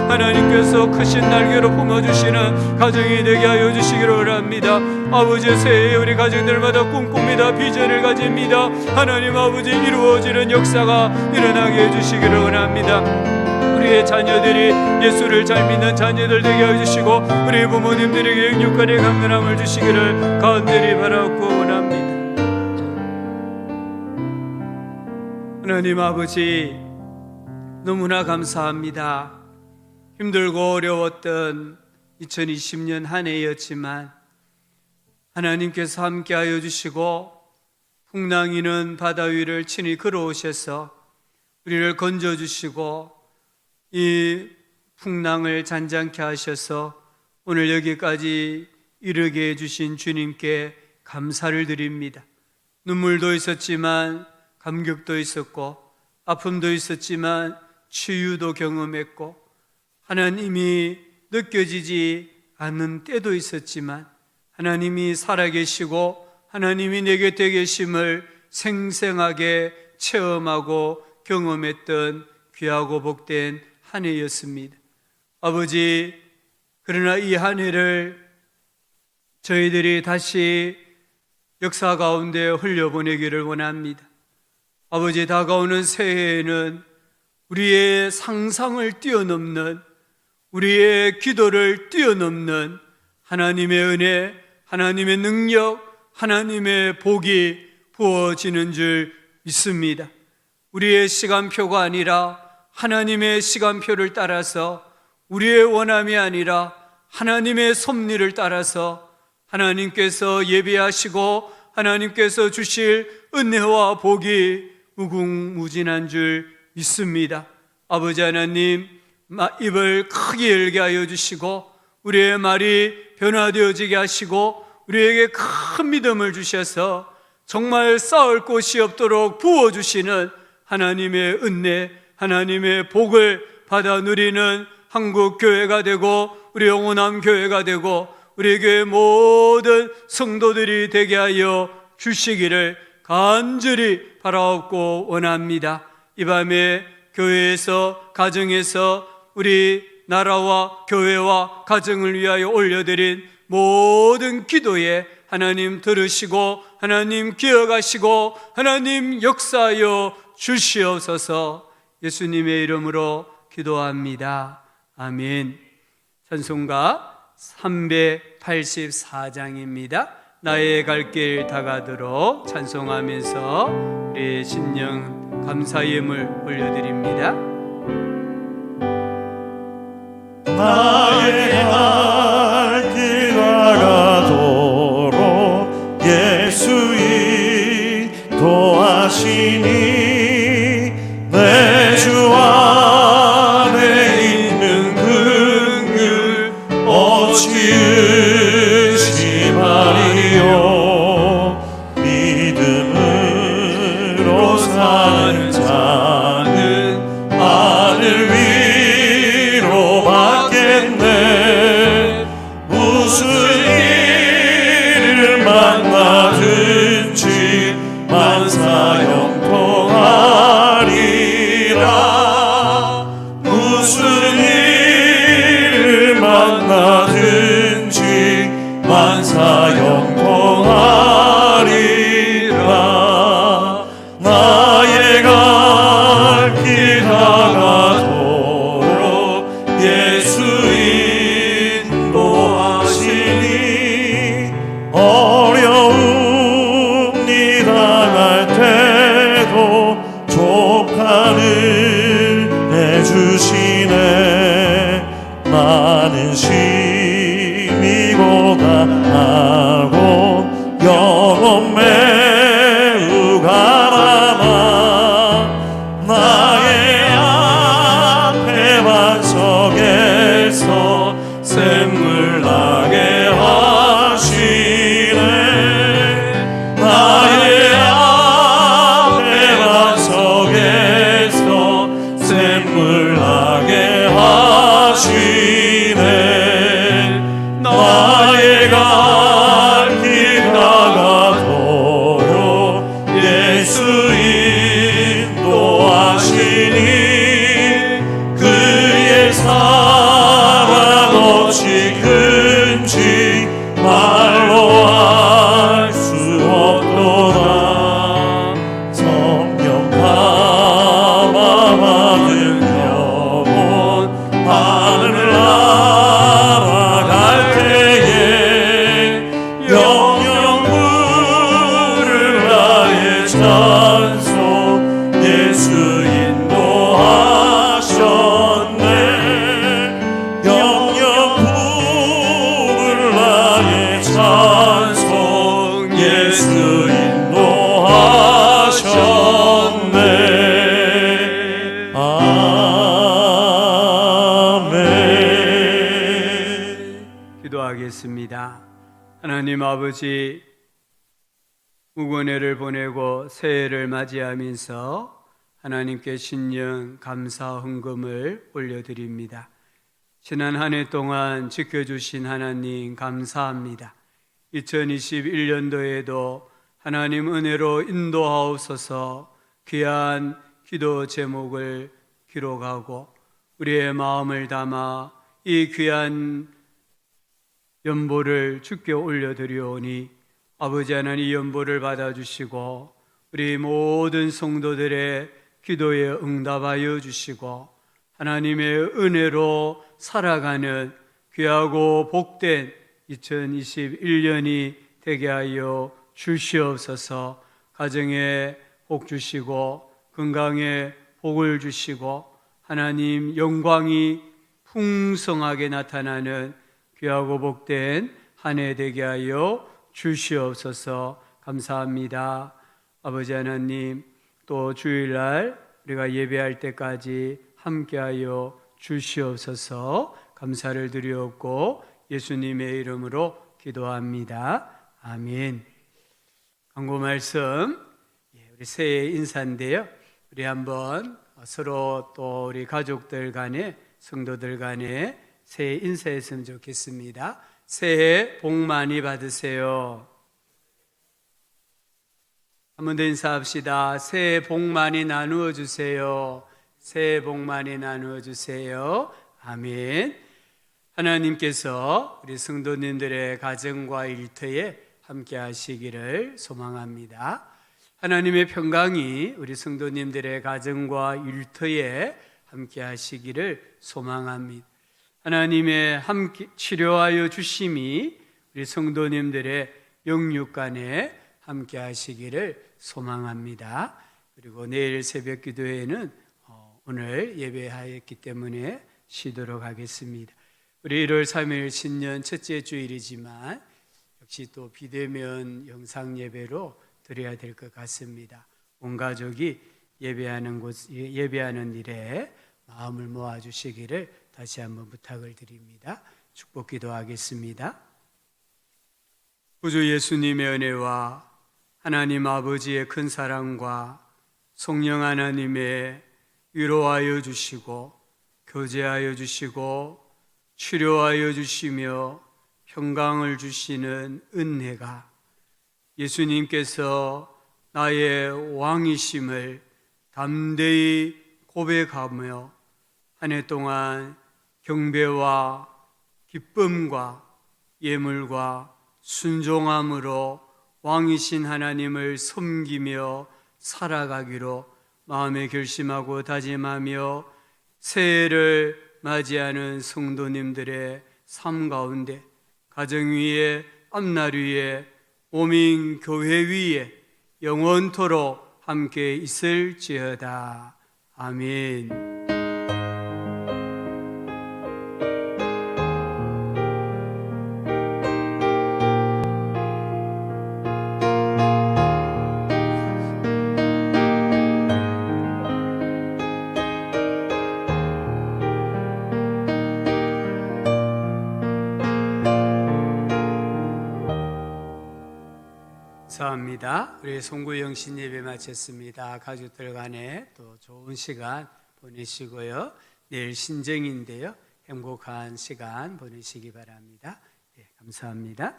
하나님께서 크신 날개로 품어주시는 가정이 되게 하여 주시기를 원합니다. 아버지 새해 우리 가정들마다 꿈꿉니다. 비전을 가집니다. 하나님 아버지 이루어지는 역사가 일어나게 해주시기를 원합니다. 우리의 자녀들이 예수를 잘 믿는 자녀들 되게 해주시고 우리 부모님들에게 영육간의 강건함을 주시기를 간절히 바라옵고 원합니다. 하나님 아버지 너무나 감사합니다. 힘들고 어려웠던 2020년 한 해였지만 하나님께서 함께하여 주시고 풍랑이는 바다 위를 친히 걸어오셔서 우리를 건져주시고 이 풍랑을 잔잔케 하셔서 오늘 여기까지 이르게 해주신 주님께 감사를 드립니다. 눈물도 있었지만 감격도 있었고 아픔도 있었지만 치유도 경험했고 하나님이 느껴지지 않는 때도 있었지만 하나님이 살아계시고 하나님이 내 곁에 계심을 생생하게 체험하고 경험했던 귀하고 복된 한 해였습니다. 아버지, 그러나 이 한 해를 저희들이 다시 역사 가운데 흘려보내기를 원합니다. 아버지, 다가오는 새해에는 우리의 상상을 뛰어넘는, 우리의 기도를 뛰어넘는 하나님의 은혜, 하나님의 능력, 하나님의 복이 부어지는 줄 믿습니다. 우리의 시간표가 아니라 하나님의 시간표를 따라서, 우리의 원함이 아니라 하나님의 섭리를 따라서 하나님께서 예비하시고 하나님께서 주실 은혜와 복이 무궁무진한 줄 믿습니다. 아버지 하나님, 입을 크게 열게 하여 주시고 우리의 말이 변화되어지게 하시고 우리에게 큰 믿음을 주셔서 정말 싸울 곳이 없도록 부어주시는 하나님의 은혜, 하나님의 복을 받아 누리는 한국교회가 되고 우리 영원함 교회가 되고 우리 교회 모든 성도들이 되게 하여 주시기를 간절히 바라옵고 원합니다. 이 밤에 교회에서, 가정에서 우리 나라와 교회와 가정을 위하여 올려드린 모든 기도에 하나님 들으시고 하나님 기억하시고 하나님 역사하여 주시옵소서. 예수님의 이름으로 기도합니다. 아멘. 찬송가 384장입니다. 나의 갈 길 다가도록 찬송하면서 우리 신령 감사 예물 올려드립니다. 나의 갈 길 다가도록 예수 인도하시니 내 주 안에 있는 긍휼 어찌 의심하리요. 믿음으로 사는 자는 하늘 위로 받겠네. 무슨 일을 만나든지 만사형통하리라. 무슨 일을 만나든지 만사형통하리라. 나의 갈 길 다가도록 예수 인도하시니 어려움이 당할 때도 족하는 해주시네. 나는 심히보다 하고 영혼 매우 가라마. 나의 앞에 반석에서 샘물 나게 하시네. 나의 앞에 반석에서 샘물 나게 하시네. 나의 갈 길 다가도록 예수 인도하시니 그의 사랑 어찌 큰지 말로 알 수 없도다. 성령 감화 받은 영혼 하늘 날아갈 때에 영영 부를 나의 찬송 예수 인도하시네. 하나님 아버지, 무건해를 보내고 새해를 맞이하면서 하나님께 신령 감사 헌금을 올려드립니다. 지난 한 해 동안 지켜주신 하나님 감사합니다. 2021년도에도 하나님 은혜로 인도하옵소서. 귀한 기도 제목을 기록하고 우리의 마음을 담아 이 귀한 연보를 주께 올려드리오니 아버지 하나님 이 연보를 받아주시고 우리 모든 성도들의 기도에 응답하여 주시고 하나님의 은혜로 살아가는 귀하고 복된 2021년이 되게 하여 주시옵소서. 가정에 복 주시고 건강에 복을 주시고 하나님 영광이 풍성하게 나타나는 귀하고 복된 한 해 되게 하여 주시옵소서. 감사합니다. 아버지 하나님, 또 주일날 우리가 예배할 때까지 함께하여 주시옵소서. 감사를 드리옵고 예수님의 이름으로 기도합니다. 아멘. 광고 말씀, 우리 새해 인사인데요. 우리 한번 서로 또 우리 가족들 간에 성도들 간에 새해 인사했으면 좋겠습니다. 새해 복 많이 받으세요. 한 번 더 인사합시다. 새해 복 많이 나누어 주세요. 새해 복 많이 나누어 주세요. 아멘. 하나님께서 우리 성도님들의 가정과 일터에 함께 하시기를 소망합니다. 하나님의 평강이 우리 성도님들의 가정과 일터에 함께 하시기를 소망합니다. 하나님의 함께 치료하여 주심이 우리 성도님들의 영육간에 함께 하시기를 소망합니다. 그리고 내일 새벽 기도회는 오늘 예배하였기 때문에 쉬도록 하겠습니다. 우리 1월 3일 신년 첫째 주일이지만 역시 또 비대면 영상 예배로 드려야 될 것 같습니다. 온 가족이 예배하는 일에 마음을 모아 주시기를 다시 한번 부탁을 드립니다. 축복 기도하겠습니다. 구주 예수님의 은혜와 하나님 아버지의 큰 사랑과 성령 하나님의 위로하여 주시고 교제하여 주시고 치료하여 주시며 평강을 주시는 은혜가 예수님께서 나의 왕이심을 담대히 고백하며 한 해 동안 경배와 기쁨과 예물과 순종함으로 왕이신 하나님을 섬기며 살아가기로 마음에 결심하고 다짐하며 새해를 맞이하는 성도님들의 삶 가운데 가정 위에 앞날 위에 오민 교회 위에 영원토록 함께 있을지어다. 아멘. 감사합니다. 우리 송구영신 예배 마쳤습니다. 가족들 간에 또 좋은 시간 보내시고요. 내일 신정인데요. 행복한 시간 보내시기 바랍니다. 네, 감사합니다.